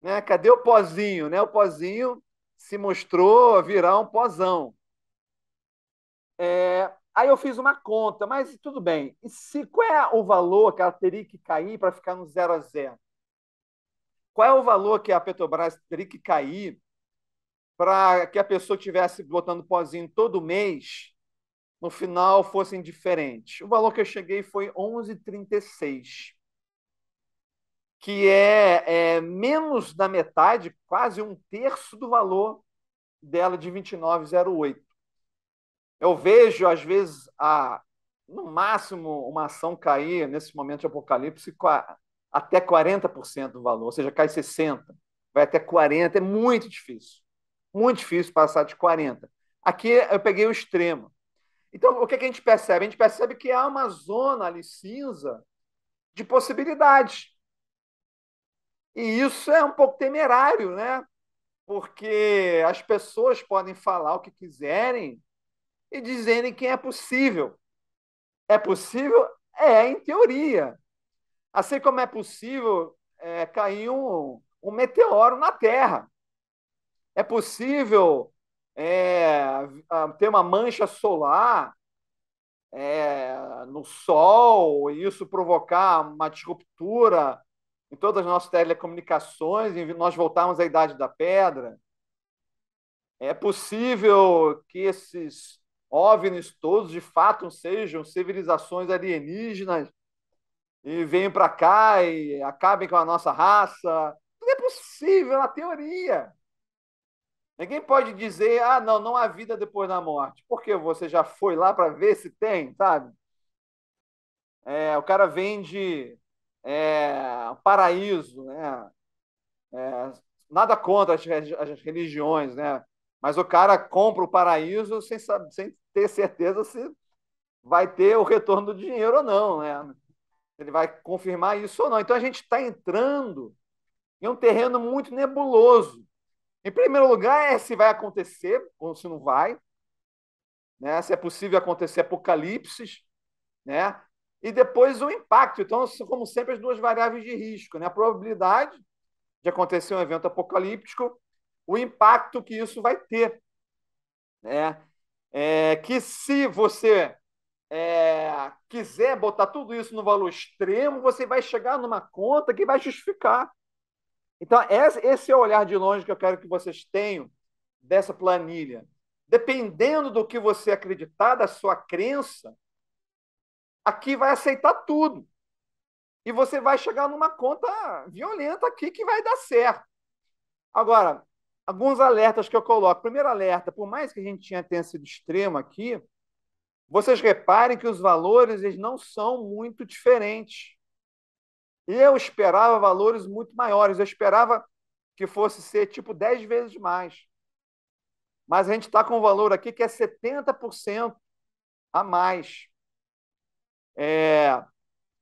né? Cadê o pozinho, né? O pozinho se mostrou virar um pozão. Aí eu fiz uma conta, mas tudo bem. E se, qual é o valor que ela teria que cair para ficar no 0 a 0? Qual é o valor que a Petrobras teria que cair para que a pessoa estivesse botando pozinho todo mês, no final fosse indiferente? O valor que eu cheguei foi 11,36, que é menos da metade, quase um terço do valor dela de 29,08. Eu vejo, às vezes, no máximo, uma ação cair, nesse momento de apocalipse, até 40% do valor, ou seja, cai 60%, vai até 40%, é muito difícil. Muito difícil passar de 40%. Aqui eu peguei o extremo. Então, o que a gente percebe? A gente percebe que há uma zona ali cinza de possibilidades. E isso é um pouco temerário, né? Porque as pessoas podem falar o que quiserem e dizerem que é possível. É possível? É, em teoria. Assim como é possível cair um meteoro na Terra. É possível é, ter uma mancha solar no Sol e isso provocar uma disruptura em todas as nossas telecomunicações e nós voltarmos à Idade da Pedra. É possível que esses OVNIs todos de fato sejam civilizações alienígenas e venham para cá e acabem com a nossa raça. Tudo é possível na teoria. Ninguém pode dizer, ah, não, não há vida depois da morte. Porque você já foi lá para ver se tem, sabe? O cara vende paraíso, né? Nada contra as religiões, né? Mas o cara compra o paraíso sem ter certeza se vai ter o retorno do dinheiro ou não, né? Ele vai confirmar isso ou não. Então a gente está entrando em um terreno muito nebuloso. Em primeiro lugar, é se vai acontecer ou se não vai, né? Se é possível acontecer apocalipses, né? E depois o impacto. Então, como sempre, as duas variáveis de risco, né? A probabilidade de acontecer um evento apocalíptico, o impacto que isso vai ter, né? Que se você quiser botar tudo isso no valor extremo, você vai chegar numa conta que vai justificar. Então, esse é o olhar de longe que eu quero que vocês tenham dessa planilha. Dependendo do que você acreditar, da sua crença, aqui vai aceitar tudo. E você vai chegar numa conta violenta aqui que vai dar certo. Agora, alguns alertas que eu coloco. Primeiro alerta, por mais que a gente tenha sido extremo aqui, vocês reparem que os valores eles não são muito diferentes. Eu esperava valores muito maiores. Eu esperava que fosse ser tipo 10 vezes mais. Mas a gente está com um valor aqui que é 70% a mais.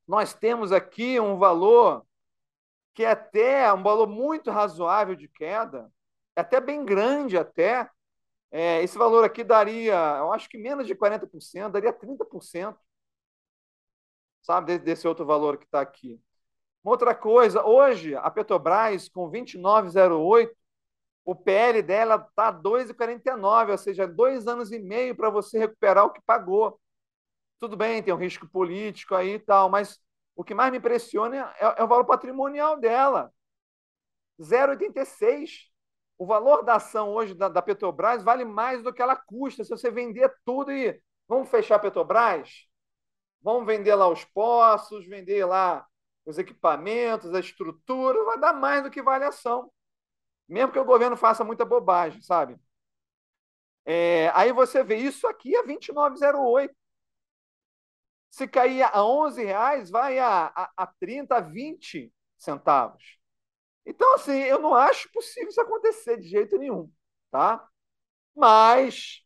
Nós temos aqui um valor que é até um valor muito razoável de queda, é até bem grande até. Esse valor aqui daria, eu acho que menos de 40%, daria 30%, sabe, desse outro valor que está aqui. Uma outra coisa, hoje a Petrobras com 29,08, o PL dela está 2,49, ou seja, 2 anos e meio para você recuperar o que pagou. Tudo bem, tem um risco político aí e tal, mas o que mais me impressiona é o valor patrimonial dela, 0,86. O valor da ação hoje da Petrobras vale mais do que ela custa. Se você vender tudo e vamos fechar a Petrobras, vamos vender lá os poços, vender lá os equipamentos, a estrutura, vai dar mais do que vale a ação. Mesmo que o governo faça muita bobagem, sabe? Aí você vê isso aqui a 29,08. Se cair a R$ 11, vai a 30, a 20 centavos. Então, assim, eu não acho possível isso acontecer de jeito nenhum, tá? Mas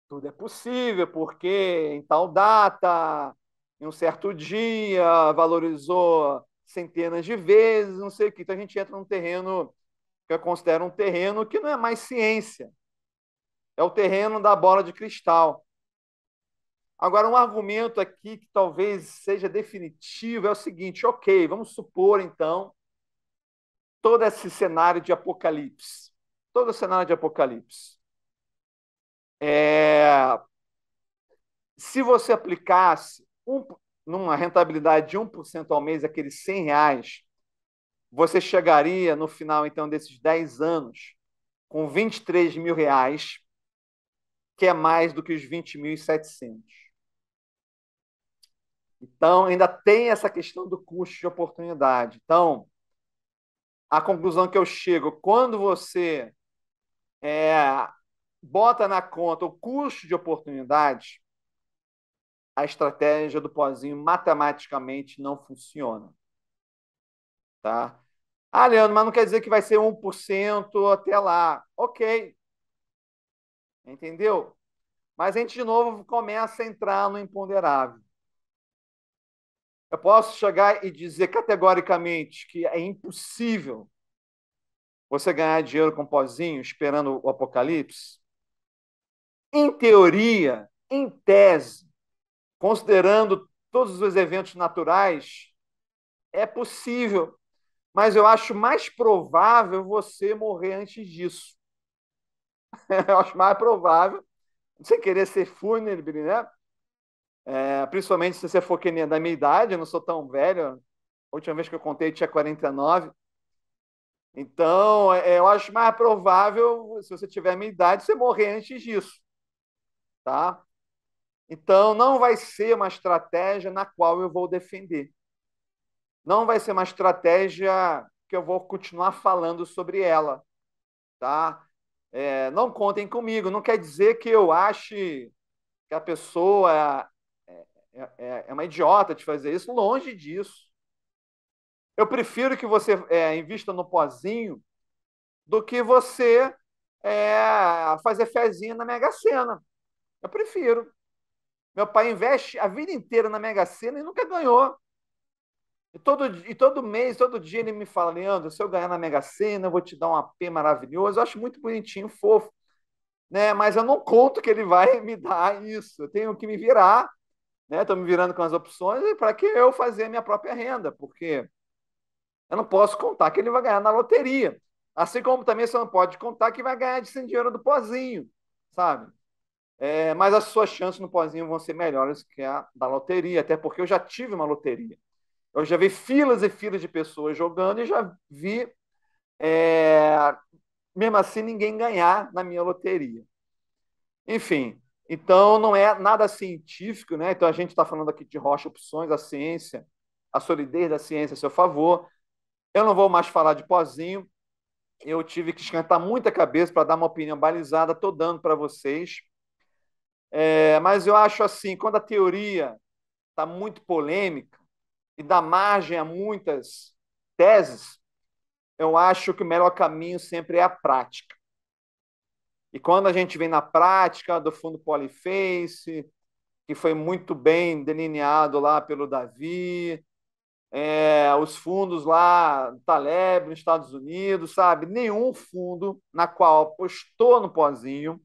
tudo é possível, porque em tal data, em um certo dia, valorizou centenas de vezes, não sei o que. Então a gente entra num terreno que eu considero um terreno que não é mais ciência, é o terreno da bola de cristal. Agora, um argumento aqui que talvez seja definitivo é o seguinte: ok, vamos supor então todo esse cenário de apocalipse. Todo o cenário de apocalipse. É, se você aplicasse numa rentabilidade de 1% ao mês, aqueles R$ 100, você chegaria no final, então, desses 10 anos com R$ 23.000, que é mais do que os 20.700. Então, ainda tem essa questão do custo de oportunidade. Então, a conclusão que eu chego, quando você bota na conta o custo de oportunidade, a estratégia do pozinho matematicamente não funciona. Tá? Ah, Leandro, mas não quer dizer que vai ser 1% até lá. Ok, entendeu? Mas a gente, de novo, começa a entrar no imponderável. Eu posso chegar e dizer categoricamente que é impossível você ganhar dinheiro com pozinho esperando o apocalipse? Em teoria, em tese, considerando todos os eventos naturais, é possível, mas eu acho mais provável você morrer antes disso. Eu acho mais provável, sem querer ser fúnebre, né? Principalmente se você for que nem da minha idade, eu não sou tão velho. A última vez que eu contei eu tinha 49. Então, eu acho mais provável, se você tiver a minha idade, você morrer antes disso, tá? Então, não vai ser uma estratégia na qual eu vou defender. Não vai ser uma estratégia que eu vou continuar falando sobre ela, tá? Não contem comigo. Não quer dizer que eu ache que a pessoa é uma idiota de fazer isso. Longe disso. Eu prefiro que você invista no pozinho do que você fazer fezinha na Mega Sena. Eu prefiro. Meu pai investe a vida inteira na Mega Sena e nunca ganhou. E todo mês, todo dia ele me fala, Leandro, se eu ganhar na Mega Sena, eu vou te dar um AP maravilhoso. Eu acho muito bonitinho, fofo, né? Mas eu não conto que ele vai me dar isso. Eu tenho que me virar, né? Estou me virando com as opções para que eu fazer a minha própria renda, porque eu não posso contar que ele vai ganhar na loteria. Assim como também você não pode contar que vai ganhar de sem dinheiro do pozinho, sabe? Mas as suas chances no pozinho vão ser melhores que a da loteria, até porque eu já tive uma loteria. Eu já vi filas e filas de pessoas jogando e já vi, é, mesmo assim, ninguém ganhar na minha loteria. Enfim, então não é nada científico, né? Então a gente está falando aqui de rocha opções, a ciência, a solidez da ciência a seu favor. Eu não vou mais falar de pozinho. Eu tive que esquentar muita cabeça para dar uma opinião balizada. Estou dando para vocês. Mas eu acho assim, quando a teoria está muito polêmica e dá margem a muitas teses, eu acho que o melhor caminho sempre é a prática. E quando a gente vem na prática do fundo Poliface, que foi muito bem delineado lá pelo Davi, os fundos lá, Taleb, nos Estados Unidos, sabe? Nenhum fundo na qual apostou no pozinho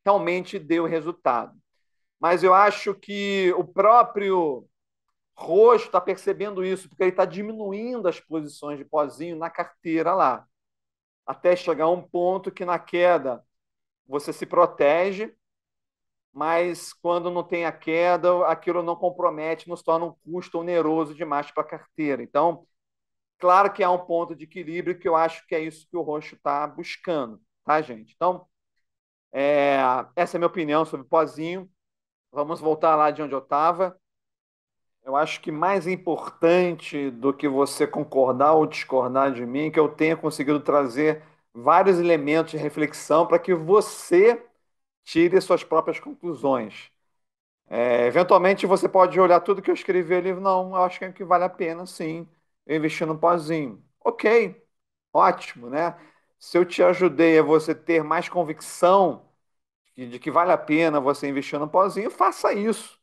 realmente deu resultado. Mas eu acho que o próprio Roxo está percebendo isso, porque ele está diminuindo as posições de pozinho na carteira lá, até chegar a um ponto que na queda você se protege, mas quando não tem a queda, aquilo não compromete, não se torna um custo oneroso demais para a carteira. Então, claro que há um ponto de equilíbrio que eu acho que é isso que o Roxo está buscando, tá, gente? Então, essa é a minha opinião sobre o pozinho. Vamos voltar lá de onde eu estava. Eu acho que mais importante do que você concordar ou discordar de mim, que eu tenha conseguido trazer vários elementos de reflexão para que você tire suas próprias conclusões. Eventualmente você pode olhar tudo que eu escrevi ali, não, eu acho que vale a pena sim eu investir no pozinho. Ok, ótimo, né? Se eu te ajudei a você ter mais convicção de que vale a pena você investir no pozinho, faça isso.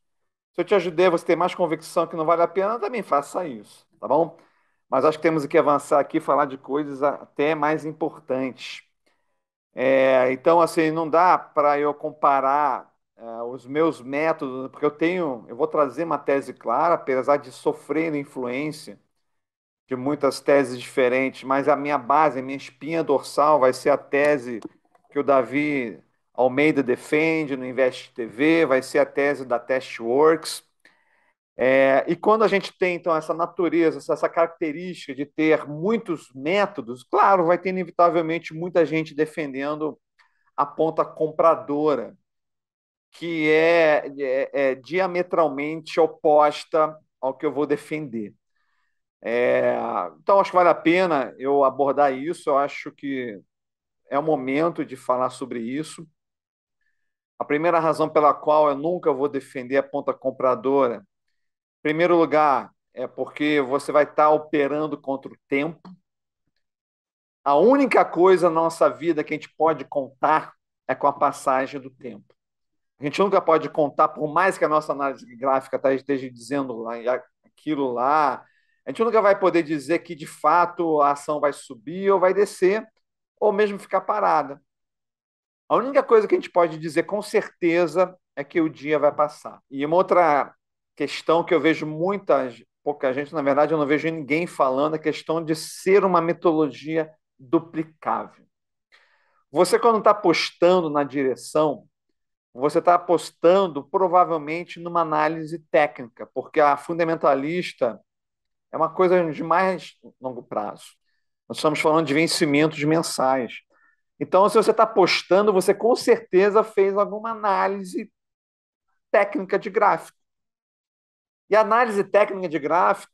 Se eu te ajudei a você ter mais convicção que não vale a pena, também faça isso, tá bom? Mas acho que temos que avançar aqui e falar de coisas até mais importantes. Então, assim, não dá para eu comparar os meus métodos, porque eu vou trazer uma tese clara, apesar de sofrer influência de muitas teses diferentes, mas a minha base, a minha espinha dorsal vai ser a tese que o Davi Almeida defende no Invest TV, vai ser a tese da Testworks. E quando a gente tem, então, essa natureza, essa característica de ter muitos métodos, claro, vai ter inevitavelmente muita gente defendendo a ponta compradora, que é diametralmente oposta ao que eu vou defender. Então, acho que vale a pena eu abordar isso, eu acho que é o momento de falar sobre isso. A primeira razão pela qual eu nunca vou defender a ponta compradora, em primeiro lugar, é porque você vai estar operando contra o tempo. A única coisa na nossa vida que a gente pode contar é com a passagem do tempo. A gente nunca pode contar, por mais que a nossa análise gráfica esteja dizendo lá, aquilo lá, a gente nunca vai poder dizer que de fato a ação vai subir ou vai descer, ou mesmo ficar parada. A única coisa que a gente pode dizer com certeza é que o dia vai passar. E uma outra questão que eu vejo pouca gente, na verdade, eu não vejo ninguém falando, é a questão de ser uma metodologia duplicável. Você, quando está apostando na direção, você está apostando provavelmente numa análise técnica, porque a fundamentalista é uma coisa de mais longo prazo. Nós estamos falando de vencimentos mensais. Então, se você está apostando, você com certeza fez alguma análise técnica de gráfico. E a análise técnica de gráfico,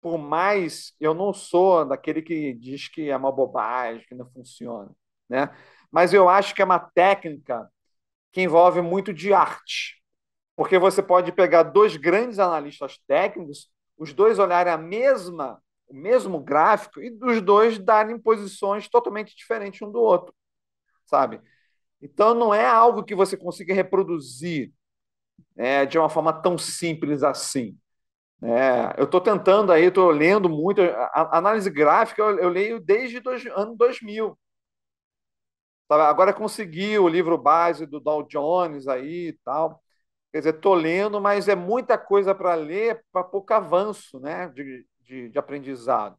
por mais eu não sou daquele que diz que é uma bobagem, que não funciona, né? Mas eu acho que é uma técnica que envolve muito de arte, porque você pode pegar dois grandes analistas técnicos, os dois olharem o mesmo gráfico e os dois darem posições totalmente diferentes um do outro, sabe? Então não é algo que você consiga reproduzir de uma forma tão simples assim. Eu estou tentando aí, estou lendo muito. A análise gráfica eu leio desde ano 2000. Sabe? Agora consegui o livro base do Dow Jones aí e tal. Quer dizer, estou lendo, mas é muita coisa para ler para pouco avanço, né, de aprendizado.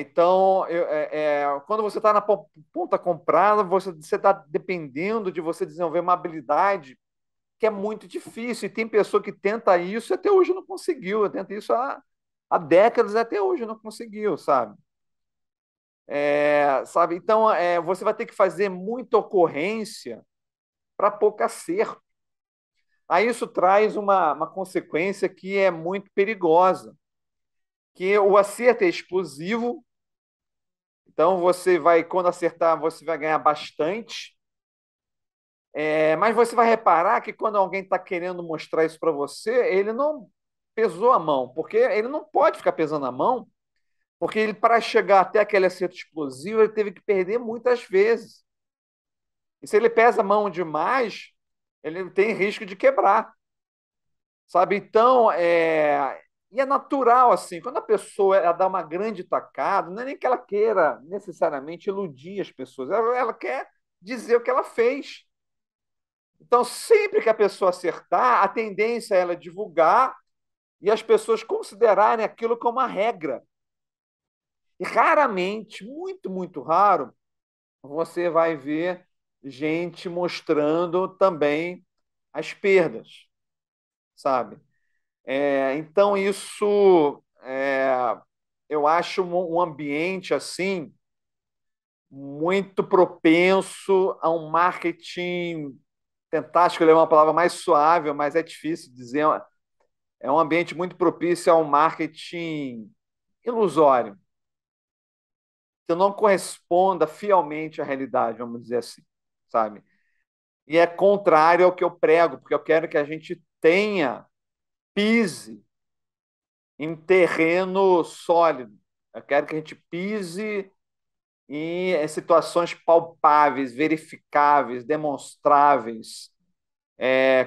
Então, quando você está na ponta comprada, você está dependendo de você desenvolver uma habilidade que é muito difícil. E tem pessoa que tenta isso e até hoje não conseguiu. Tenta isso há décadas e até hoje não conseguiu, sabe? Sabe? Então, você vai ter que fazer muita ocorrência para pouco acerto. Aí isso traz uma consequência que é muito perigosa, que o acerto é explosivo, então você vai, quando acertar, você vai ganhar bastante, mas você vai reparar que quando alguém está querendo mostrar isso para você, ele não pesou a mão, porque ele não pode ficar pesando a mão, porque ele, para chegar até aquele acerto explosivo, ele teve que perder muitas vezes. E se ele pesa a mão demais, ele tem risco de quebrar. Sabe? Então, e é natural assim, quando a pessoa ela dá uma grande tacada, não é nem que ela queira necessariamente iludir as pessoas, ela quer dizer o que ela fez. Então, sempre que a pessoa acertar, a tendência é ela divulgar e as pessoas considerarem aquilo como uma regra. E raramente, muito, muito raro, você vai ver gente mostrando também as perdas, sabe? Então, isso eu acho um ambiente assim muito propenso a um marketing. Tentar escolher uma palavra mais suave, mas é difícil dizer. É um ambiente muito propício a um marketing ilusório, que não corresponda fielmente à realidade, vamos dizer assim, sabe? E é contrário ao que eu prego, porque eu quero que a gente pise em terreno sólido. Eu quero que a gente pise em situações palpáveis, verificáveis, demonstráveis,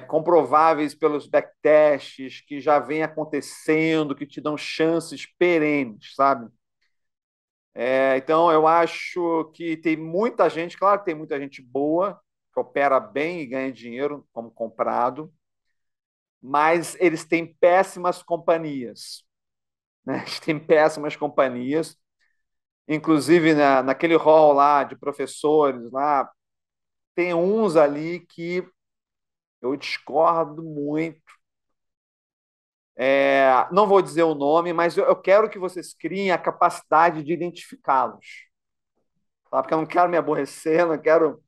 comprováveis pelos backtests que já vem acontecendo, que te dão chances perenes, sabe? Então, eu acho que tem muita gente, claro que tem muita gente boa, que opera bem e ganha dinheiro como comprado, mas eles têm péssimas companhias, né? Eles têm péssimas companhias, inclusive naquele hall lá de professores lá, tem uns ali que eu discordo muito. Não vou dizer o nome, mas eu quero que vocês criem a capacidade de identificá-los. Tá? Porque eu não quero me aborrecer, não quero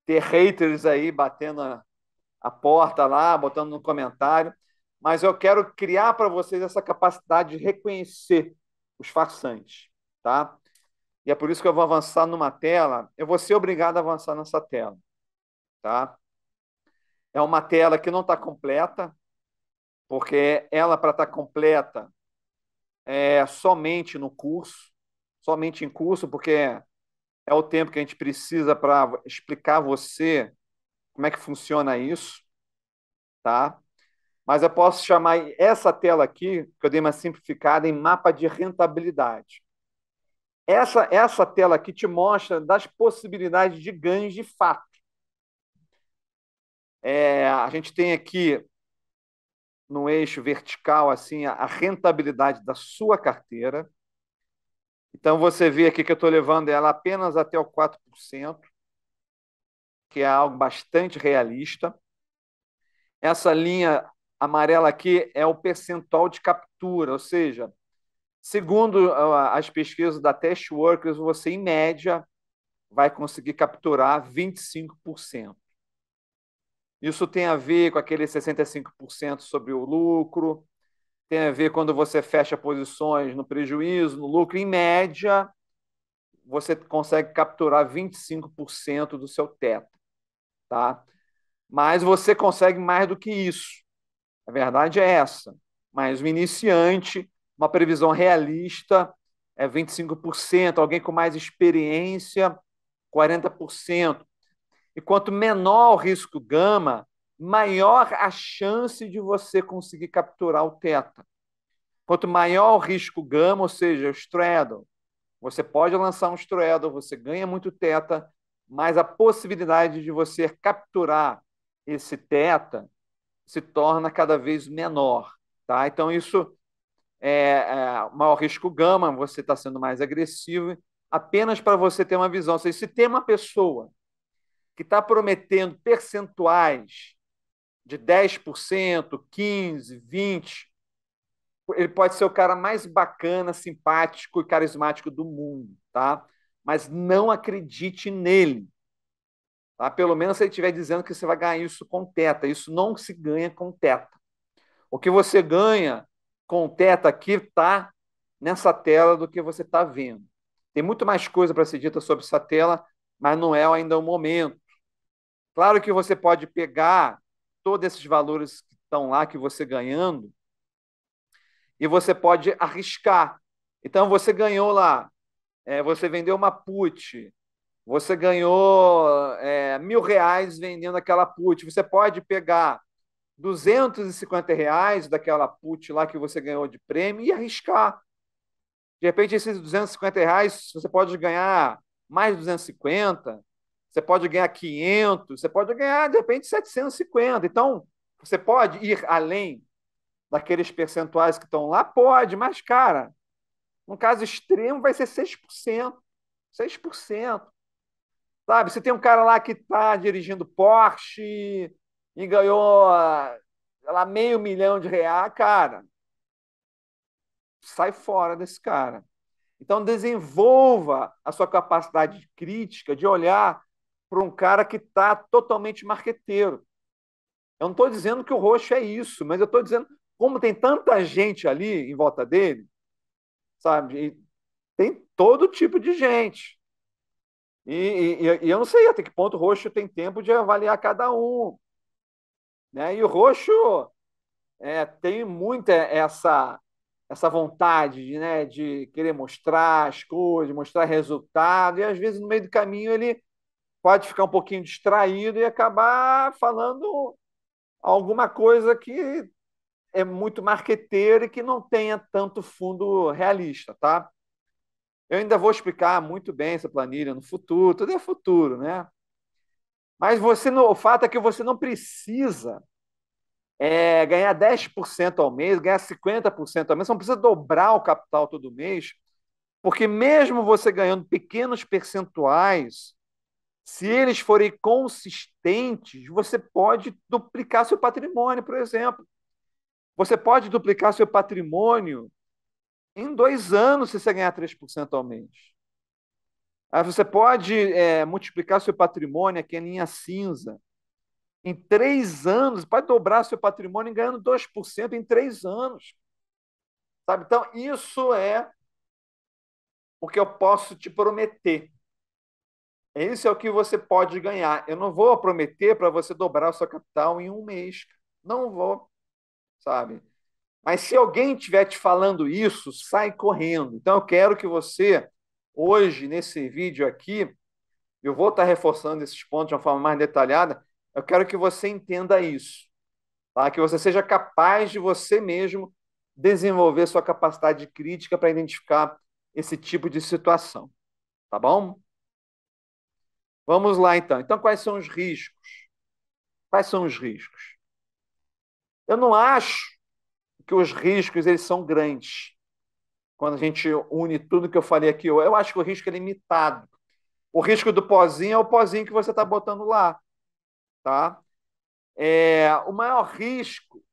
ter haters aí batendo a porta lá, botando no comentário, mas eu quero criar para vocês essa capacidade de reconhecer os farsantes, tá? E é por isso que eu vou avançar numa tela, eu vou ser obrigado a avançar nessa tela, tá? É uma tela que não está completa, porque ela, para estar completa, é somente no curso, somente em curso, porque é o tempo que a gente precisa para explicar a você como é que funciona isso, tá? Mas eu posso chamar essa tela aqui, que eu dei uma simplificada, em mapa de rentabilidade. Essa tela aqui te mostra das possibilidades de ganhos de fato. A gente tem aqui no eixo vertical assim a rentabilidade da sua carteira. Então você vê aqui que eu estou levando ela apenas até o 4%, que é algo bastante realista. Essa linha amarela aqui é o percentual de captura, ou seja, segundo as pesquisas da Testworkers, você, em média, vai conseguir capturar 25%. Isso tem a ver com aquele 65% sobre o lucro, tem a ver quando você fecha posições no prejuízo, no lucro. Em média, você consegue capturar 25% do seu teto. Tá? Mas você consegue mais do que isso. A verdade é essa. Mas o iniciante, uma previsão realista é 25%, alguém com mais experiência, 40%. E quanto menor o risco gama, maior a chance de você conseguir capturar o teta. Quanto maior o risco gama, ou seja, o straddle, você pode lançar um straddle, você ganha muito teta, mas a possibilidade de você capturar esse teta se torna cada vez menor. Tá? Então, isso maior risco gama, você está sendo mais agressivo, apenas para você ter uma visão. Ou seja, se tem uma pessoa que está prometendo percentuais de 10%, 15%, 20%, ele pode ser o cara mais bacana, simpático e carismático do mundo, tá? Mas não acredite nele. Tá? Pelo menos se ele estiver dizendo que você vai ganhar isso com teta. Isso não se ganha com teta. O que você ganha com teta aqui está nessa tela do que você está vendo. Tem muito mais coisa para ser dita sobre essa tela, mas não é ainda o momento. Claro que você pode pegar todos esses valores que estão lá, que você ganhando, e você pode arriscar. Então, você ganhou lá, você vendeu uma put, você ganhou R$ 1.000 vendendo aquela put. Você pode pegar R$ 250 daquela put lá que você ganhou de prêmio e arriscar. De repente, esses R$ 250 você pode ganhar mais 250, você pode ganhar 500, você pode ganhar, de repente, 750. Então, você pode ir além daqueles percentuais que estão lá? Pode, mas, cara, no caso extremo vai ser 6%. 6%. Sabe? Você tem um cara lá que está dirigindo Porsche e ganhou lá R$ 500 mil, cara, sai fora desse cara. Então, desenvolva a sua capacidade crítica de olhar para um cara que está totalmente marqueteiro. Eu não estou dizendo que o roxo é isso, mas eu estou dizendo como tem tanta gente ali em volta dele, sabe? E tem todo tipo de gente. E eu não sei até que ponto o roxo tem tempo de avaliar cada um. Né? E o roxo tem muita essa vontade, né, de querer mostrar as coisas, mostrar resultado, e às vezes no meio do caminho ele pode ficar um pouquinho distraído e acabar falando alguma coisa que é muito marqueteiro e que não tenha tanto fundo realista, tá? Eu ainda vou explicar muito bem essa planilha no futuro, tudo é futuro, né? Mas o fato é que você não precisa ganhar 10% ao mês, ganhar 50% ao mês, você não precisa dobrar o capital todo mês, porque mesmo você ganhando pequenos percentuais, Se eles forem consistentes, você pode duplicar seu patrimônio, por exemplo. Você pode duplicar seu patrimônio em 2 anos se você ganhar 3% ao mês. Aí você pode multiplicar seu patrimônio aqui em linha cinza. Em 3 anos, pode dobrar seu patrimônio ganhando 2% em 3 anos. Sabe? Então, isso é o que eu posso te prometer. Esse é o que você pode ganhar. Eu não vou prometer para você dobrar o seu capital em um mês. Não vou, sabe? Mas se alguém estiver te falando isso, sai correndo. Então, eu quero que você, hoje, nesse vídeo aqui, eu vou estar reforçando esses pontos de uma forma mais detalhada. Eu quero que você entenda isso, tá? Que você seja capaz de você mesmo desenvolver sua capacidade crítica para identificar esse tipo de situação, tá bom? Vamos lá, então. Então, quais são os riscos? Quais são os riscos? Eu não acho que os riscos eles são grandes. Quando a gente une tudo que eu falei aqui, eu acho que o risco é limitado. O risco do pozinho é o pozinho que você está botando lá, tá? O maior risco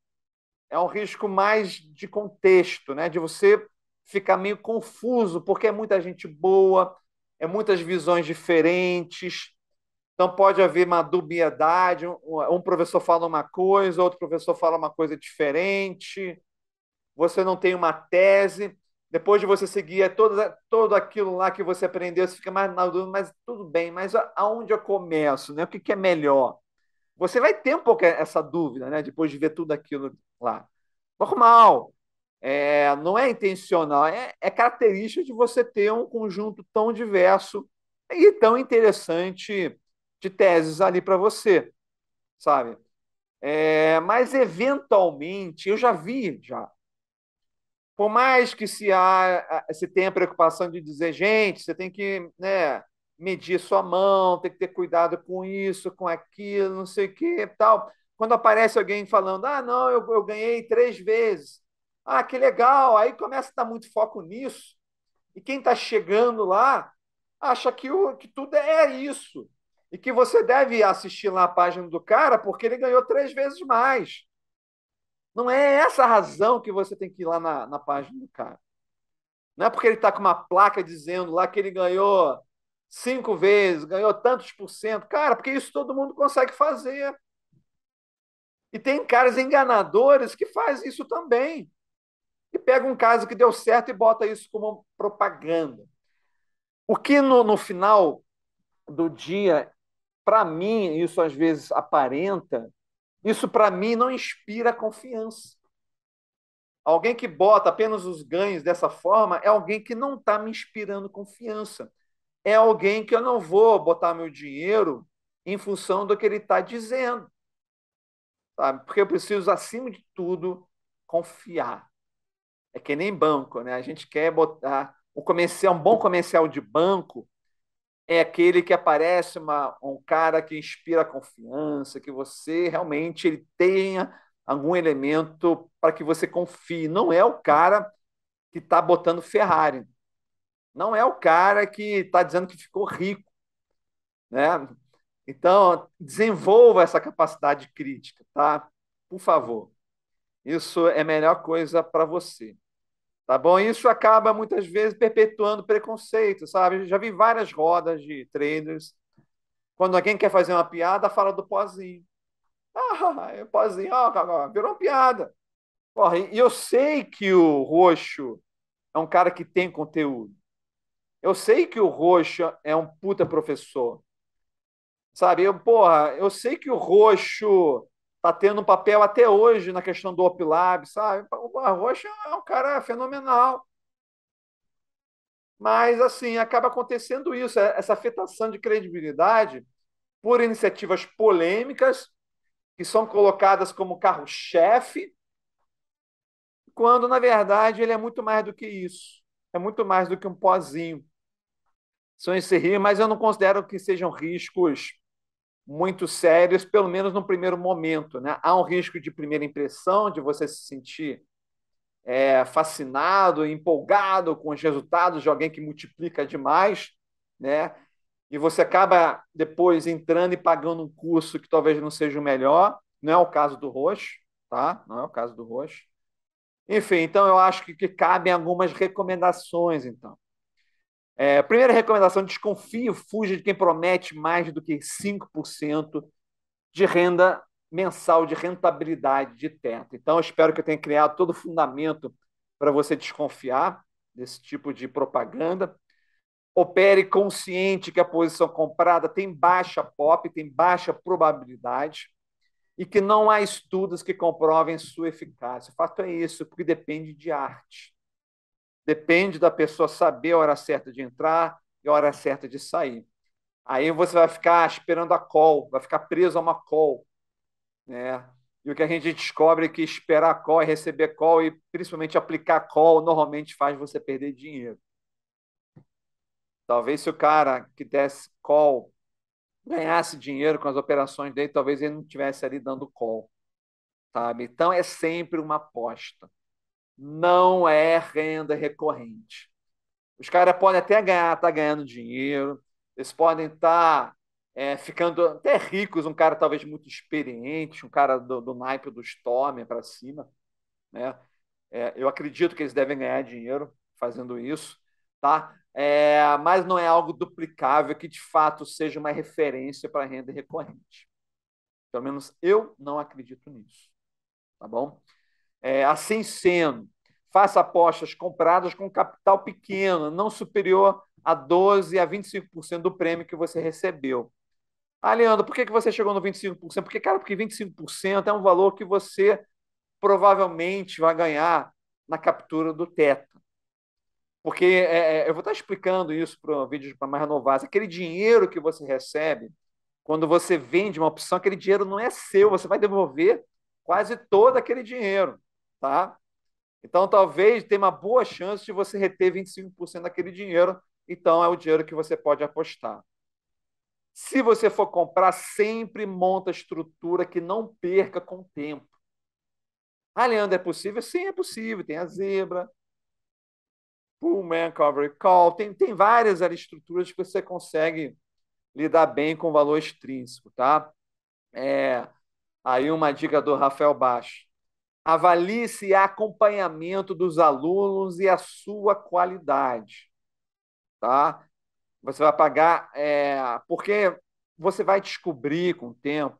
é um risco mais de contexto, né? De você ficar meio confuso, porque é muita gente boa, é muitas visões diferentes. Então pode haver uma dubiedade, um professor fala uma coisa, outro professor fala uma coisa diferente, você não tem uma tese, depois de você seguir todo aquilo lá que você aprendeu, você fica mais na dúvida, mas tudo bem, mas aonde eu começo, né? O que é melhor? Você vai ter um pouco essa dúvida, né? Depois de ver tudo aquilo lá. Normal, não é intencional, é característica de você ter um conjunto tão diverso e tão interessante de teses ali para você, sabe? Mas eventualmente, eu já vi, já. Por mais que se tenha a preocupação de dizer, gente, você tem que, né, medir sua mão, tem que ter cuidado com isso, com aquilo, não sei o que, tal. Quando aparece alguém falando, não, eu ganhei 3 vezes. Que legal. Aí começa a dar muito foco nisso. E quem está chegando lá acha que tudo é isso. E que você deve assistir lá a página do cara porque ele ganhou 3 vezes mais. Não é essa a razão que você tem que ir lá na página do cara. Não é porque ele está com uma placa dizendo lá que ele ganhou 5 vezes, ganhou tantos por cento. Cara, porque isso todo mundo consegue fazer. E tem caras enganadores que fazem isso também. E pega um caso que deu certo e bota isso como propaganda. O que no final do dia, para mim, isso às vezes aparenta, isso para mim não inspira confiança. Alguém que bota apenas os ganhos dessa forma é alguém que não está me inspirando confiança. É alguém que eu não vou botar meu dinheiro em função do que ele está dizendo, sabe? Porque eu preciso, acima de tudo, confiar. É que nem banco, né? A gente quer botar o comercial, um bom comercial de banco é aquele que aparece um cara que inspira confiança, que você realmente ele tenha algum elemento para que você confie. Não é o cara que está botando Ferrari. Não é o cara que está dizendo que ficou rico, né? Então, desenvolva essa capacidade crítica, tá? Por favor. Isso é a melhor coisa para você. Tá bom? Isso acaba muitas vezes perpetuando preconceito, sabe? Já vi várias rodas de traders. Quando alguém quer fazer uma piada, fala do pozinho. O pozinho, virou uma piada. Porra, e eu sei que o Roxo é um cara que tem conteúdo. Eu sei que o Roxo é um puta professor. Sabe? Eu sei que o Roxo tá tendo um papel até hoje na questão do OpLab, sabe? O Roxo é um cara fenomenal. Mas, assim, acaba acontecendo isso, essa afetação de credibilidade por iniciativas polêmicas que são colocadas como carro-chefe, quando, na verdade, ele é muito mais do que isso. É muito mais do que um pozinho. São esses riscos, mas eu não considero que sejam riscos muito sérios, pelo menos no primeiro momento. Né? Há um risco de primeira impressão, de você se sentir fascinado, empolgado com os resultados de alguém que multiplica demais, né? e você acaba depois entrando e pagando um curso que talvez não seja o melhor. Não é o caso do Roxo, tá? Não é o caso do Roxo. Enfim, então eu acho que cabem algumas recomendações, então. Primeira recomendação: desconfie, fuja de quem promete mais do que 5% de renda mensal, de rentabilidade de teto. Então, eu espero que eu tenha criado todo o fundamento para você desconfiar desse tipo de propaganda. Opere consciente que a posição comprada tem baixa POP, tem baixa probabilidade e que não há estudos que comprovem sua eficácia. O fato é isso, porque depende de arte. Depende da pessoa saber a hora certa de entrar e a hora certa de sair. Aí você vai ficar esperando a call, vai ficar preso a uma call, né? E o que a gente descobre é que esperar call e receber call e principalmente aplicar call normalmente faz você perder dinheiro. Talvez se o cara que desse call ganhasse dinheiro com as operações dele, talvez ele não estivesse ali dando call, sabe? Então é sempre uma aposta. Não é renda recorrente. Os caras podem até ganhar, tá ganhando dinheiro, eles podem estar ficando até ricos, um cara talvez muito experiente, um cara do naipe do Storm para cima, né? Eu acredito que eles devem ganhar dinheiro fazendo isso, tá? Mas não é algo duplicável que de fato seja uma referência para renda recorrente. Pelo menos eu não acredito nisso, tá bom? Assim sendo, faça apostas compradas com capital pequeno, não superior a 12 a 25% do prêmio que você recebeu. Ah, Leandro, por que você chegou no 25%? Porque 25% é um valor que você provavelmente vai ganhar na captura do teto. Porque eu vou estar explicando isso para o vídeo para mais renovar. Aquele dinheiro que você recebe quando você vende uma opção, aquele dinheiro não é seu, você vai devolver quase todo aquele dinheiro, tá? Então, talvez tenha uma boa chance de você reter 25% daquele dinheiro. Então, é o dinheiro que você pode apostar. Se você for comprar, sempre monta estrutura que não perca com o tempo. Ah, Leandro, é possível? Sim, é possível. Tem a zebra, Pullman, Cover Call, tem várias estruturas que você consegue lidar bem com o valor extrínseco, tá? Aí uma dica do Rafael Baixo. Avalie se há acompanhamento dos alunos e a sua qualidade, tá? Você vai pagar, porque você vai descobrir com o tempo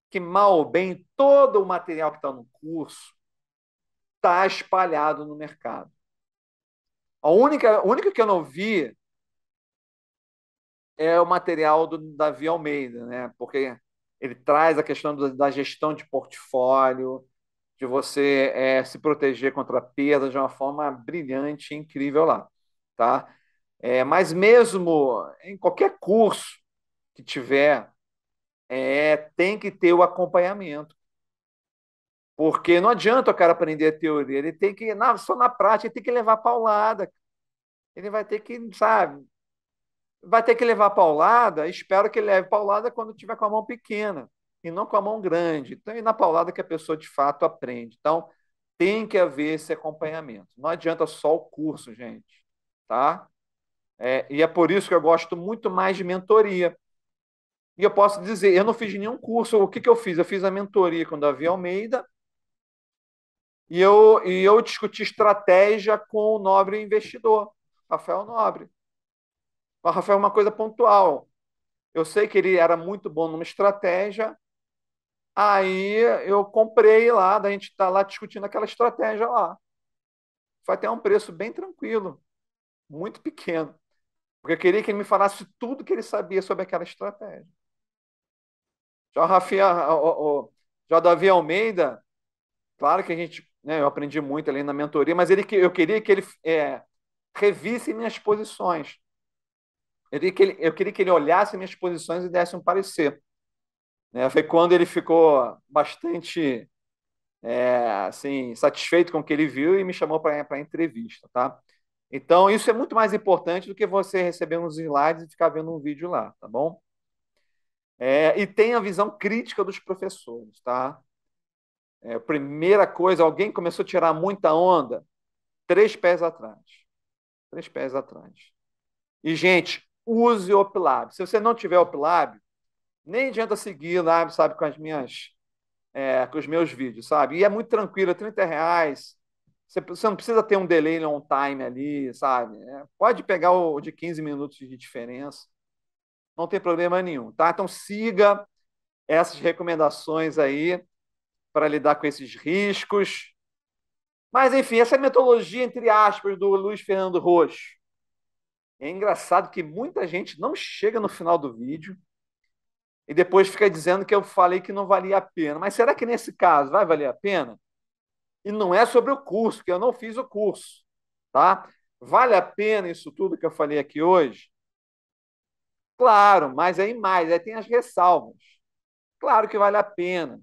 que, mal ou bem, todo o material que está no curso está espalhado no mercado. A única que eu não vi é o material do Davi Almeida, né? Porque ele traz a questão da gestão de portfólio, de você se proteger contra perdas de uma forma brilhante e incrível lá, tá? Mas mesmo em qualquer curso que tiver, tem que ter o acompanhamento. Porque não adianta o cara aprender a teoria, ele tem que, só na prática, ele tem que levar paulada. Ele vai ter que, sabe, vai ter que levar paulada, espero que ele leve paulada quando tiver com a mão pequena, e não com a mão grande. Então, é na paulada que a pessoa de fato aprende. Então, tem que haver esse acompanhamento. Não adianta só o curso, gente, tá? E é por isso que eu gosto muito mais de mentoria. E eu posso dizer, eu não fiz nenhum curso. O que, que eu fiz? Eu fiz a mentoria com o Davi Almeida e eu discuti estratégia com o Nobre investidor, Rafael Nobre. O Rafael é uma coisa pontual. Eu sei que ele era muito bom numa estratégia, aí eu comprei lá, da gente está lá discutindo aquela estratégia lá. Vai ter um preço bem tranquilo, muito pequeno. Porque eu queria que ele me falasse tudo que ele sabia sobre aquela estratégia. Já o Rafael, já o Davi Almeida, claro que a gente, né, eu aprendi muito ali na mentoria, mas eu queria que ele revisse minhas posições. Eu queria que ele olhasse minhas posições e desse um parecer. Né? Foi quando ele ficou bastante assim, satisfeito com o que ele viu e me chamou para a entrevista. Tá? Então, isso é muito mais importante do que você receber uns slides e ficar vendo um vídeo lá, tá bom? E tem a visão crítica dos professores, tá? Primeira coisa, alguém começou a tirar muita onda, 3 pés atrás. 3 pés atrás. E, gente, use o Opilab. Se você não tiver Opilab, nem adianta seguir lá, sabe, com os meus vídeos, sabe? E é muito tranquilo, R$ 30. Você não precisa ter um delay on time ali, sabe? Pode pegar o de 15 minutos de diferença, não tem problema nenhum, tá? Então siga essas recomendações aí para lidar com esses riscos. Mas, enfim, essa metodologia, entre aspas, do Luiz Fernando Roxo. É engraçado que muita gente não chega no final do vídeo e depois fica dizendo que eu falei que não valia a pena. Mas será que nesse caso vai valer a pena? E não é sobre o curso, porque eu não fiz o curso, tá? Vale a pena isso tudo que eu falei aqui hoje? Claro, mas aí tem as ressalvas. Claro que vale a pena,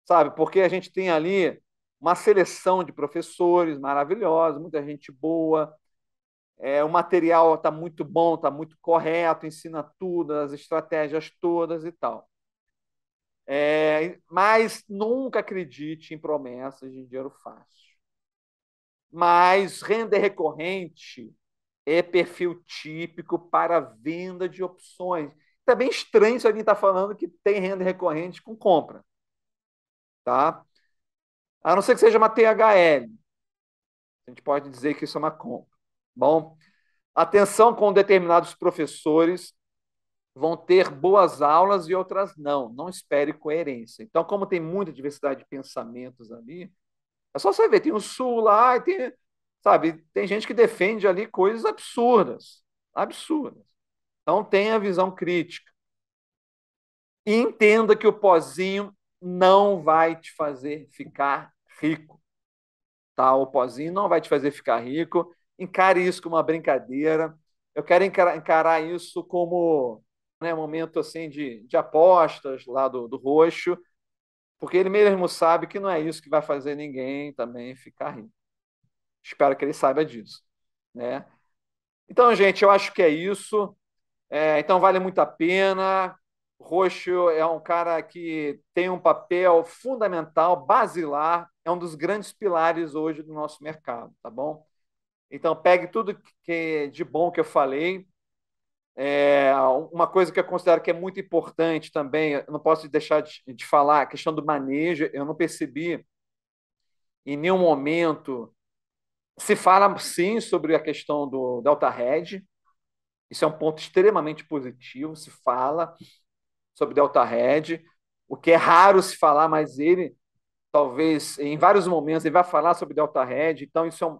sabe? Porque a gente tem ali uma seleção de professores maravilhosos, muita gente boa, o material está muito bom, está muito correto, ensina tudo, as estratégias todas e tal. Mas nunca acredite em promessas de dinheiro fácil. Mas renda recorrente é perfil típico para venda de opções. Tá bem estranho se alguém está falando que tem renda recorrente com compra, tá? A não ser que seja uma THL. A gente pode dizer que isso é uma compra. Bom, atenção com determinados professores vão ter boas aulas e outras não. Não espere coerência. Então, como tem muita diversidade de pensamentos ali, é só você ver, tem o Sul lá e tem, sabe, tem gente que defende ali coisas absurdas, absurdas. Então, tenha a visão crítica. E entenda que o pozinho não vai te fazer ficar rico, tá? O pozinho não vai te fazer ficar rico. Encare isso como uma brincadeira. Eu quero encarar isso como, né, um momento assim de apostas lá do Roxo, porque ele mesmo sabe que não é isso que vai fazer ninguém também ficar rico. Espero que ele saiba disso, né? Então, gente, eu acho que é isso. Então, vale muito a pena. Roxo é um cara que tem um papel fundamental, basilar, é um dos grandes pilares hoje do nosso mercado, tá bom? Então, pegue tudo que de bom que eu falei. Uma coisa que eu considero que é muito importante também, eu não posso deixar de falar, a questão do manejo. Eu não percebi em nenhum momento. Se fala sim sobre a questão do Delta Red, isso é um ponto extremamente positivo. Se fala sobre Delta Red, o que é raro se falar, mas ele, talvez, em vários momentos, ele vai falar sobre Delta Red, então isso é um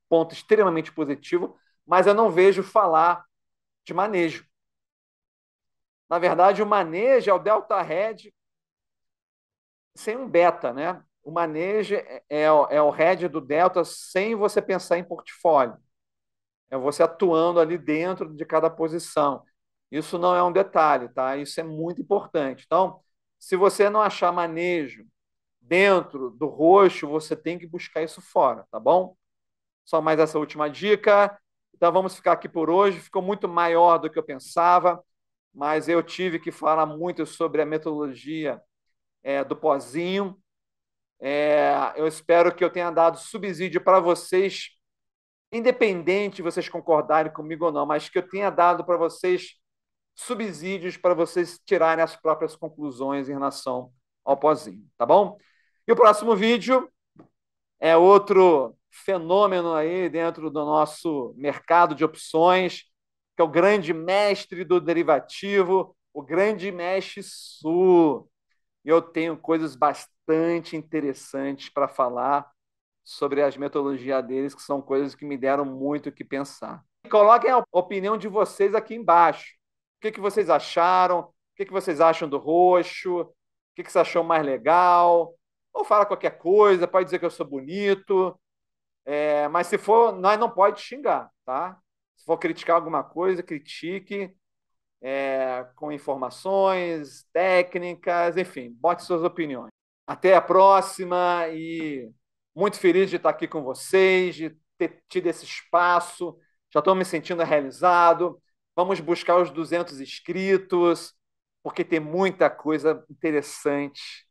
ponto extremamente positivo, mas eu não vejo falar de manejo. Na verdade, o manejo é o Delta Red sem um beta, né? O manejo é o Red do Delta sem você pensar em portfólio. É você atuando ali dentro de cada posição. Isso não é um detalhe, tá? Isso é muito importante. Então, se você não achar manejo dentro do roxo, você tem que buscar isso fora, tá bom? Só mais essa última dica. Então, vamos ficar aqui por hoje. Ficou muito maior do que eu pensava, mas eu tive que falar muito sobre a metodologia do pozinho. Eu espero que eu tenha dado subsídio para vocês, independente de vocês concordarem comigo ou não, mas que eu tenha dado para vocês subsídios para vocês tirarem as próprias conclusões em relação ao pozinho, tá bom? E o próximo vídeo é outro fenômeno aí dentro do nosso mercado de opções, que é o grande mestre do derivativo, o grande mestre Su. E eu tenho coisas bastante interessantes para falar sobre as metodologias deles, que são coisas que me deram muito o que pensar. Coloquem a opinião de vocês aqui embaixo. O que vocês acharam? O que vocês acham do roxo? O que você achou mais legal? Ou fala qualquer coisa, pode dizer que eu sou bonito. Mas se for, nós não pode xingar, tá? Se for criticar alguma coisa, critique com informações, técnicas, enfim, bote suas opiniões. Até a próxima e muito feliz de estar aqui com vocês, de ter tido esse espaço. Já estou me sentindo realizado. Vamos buscar os 200 inscritos, porque tem muita coisa interessante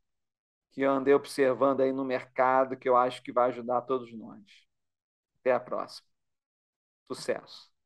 que eu andei observando aí no mercado que eu acho que vai ajudar todos nós. Até a próxima. Sucesso!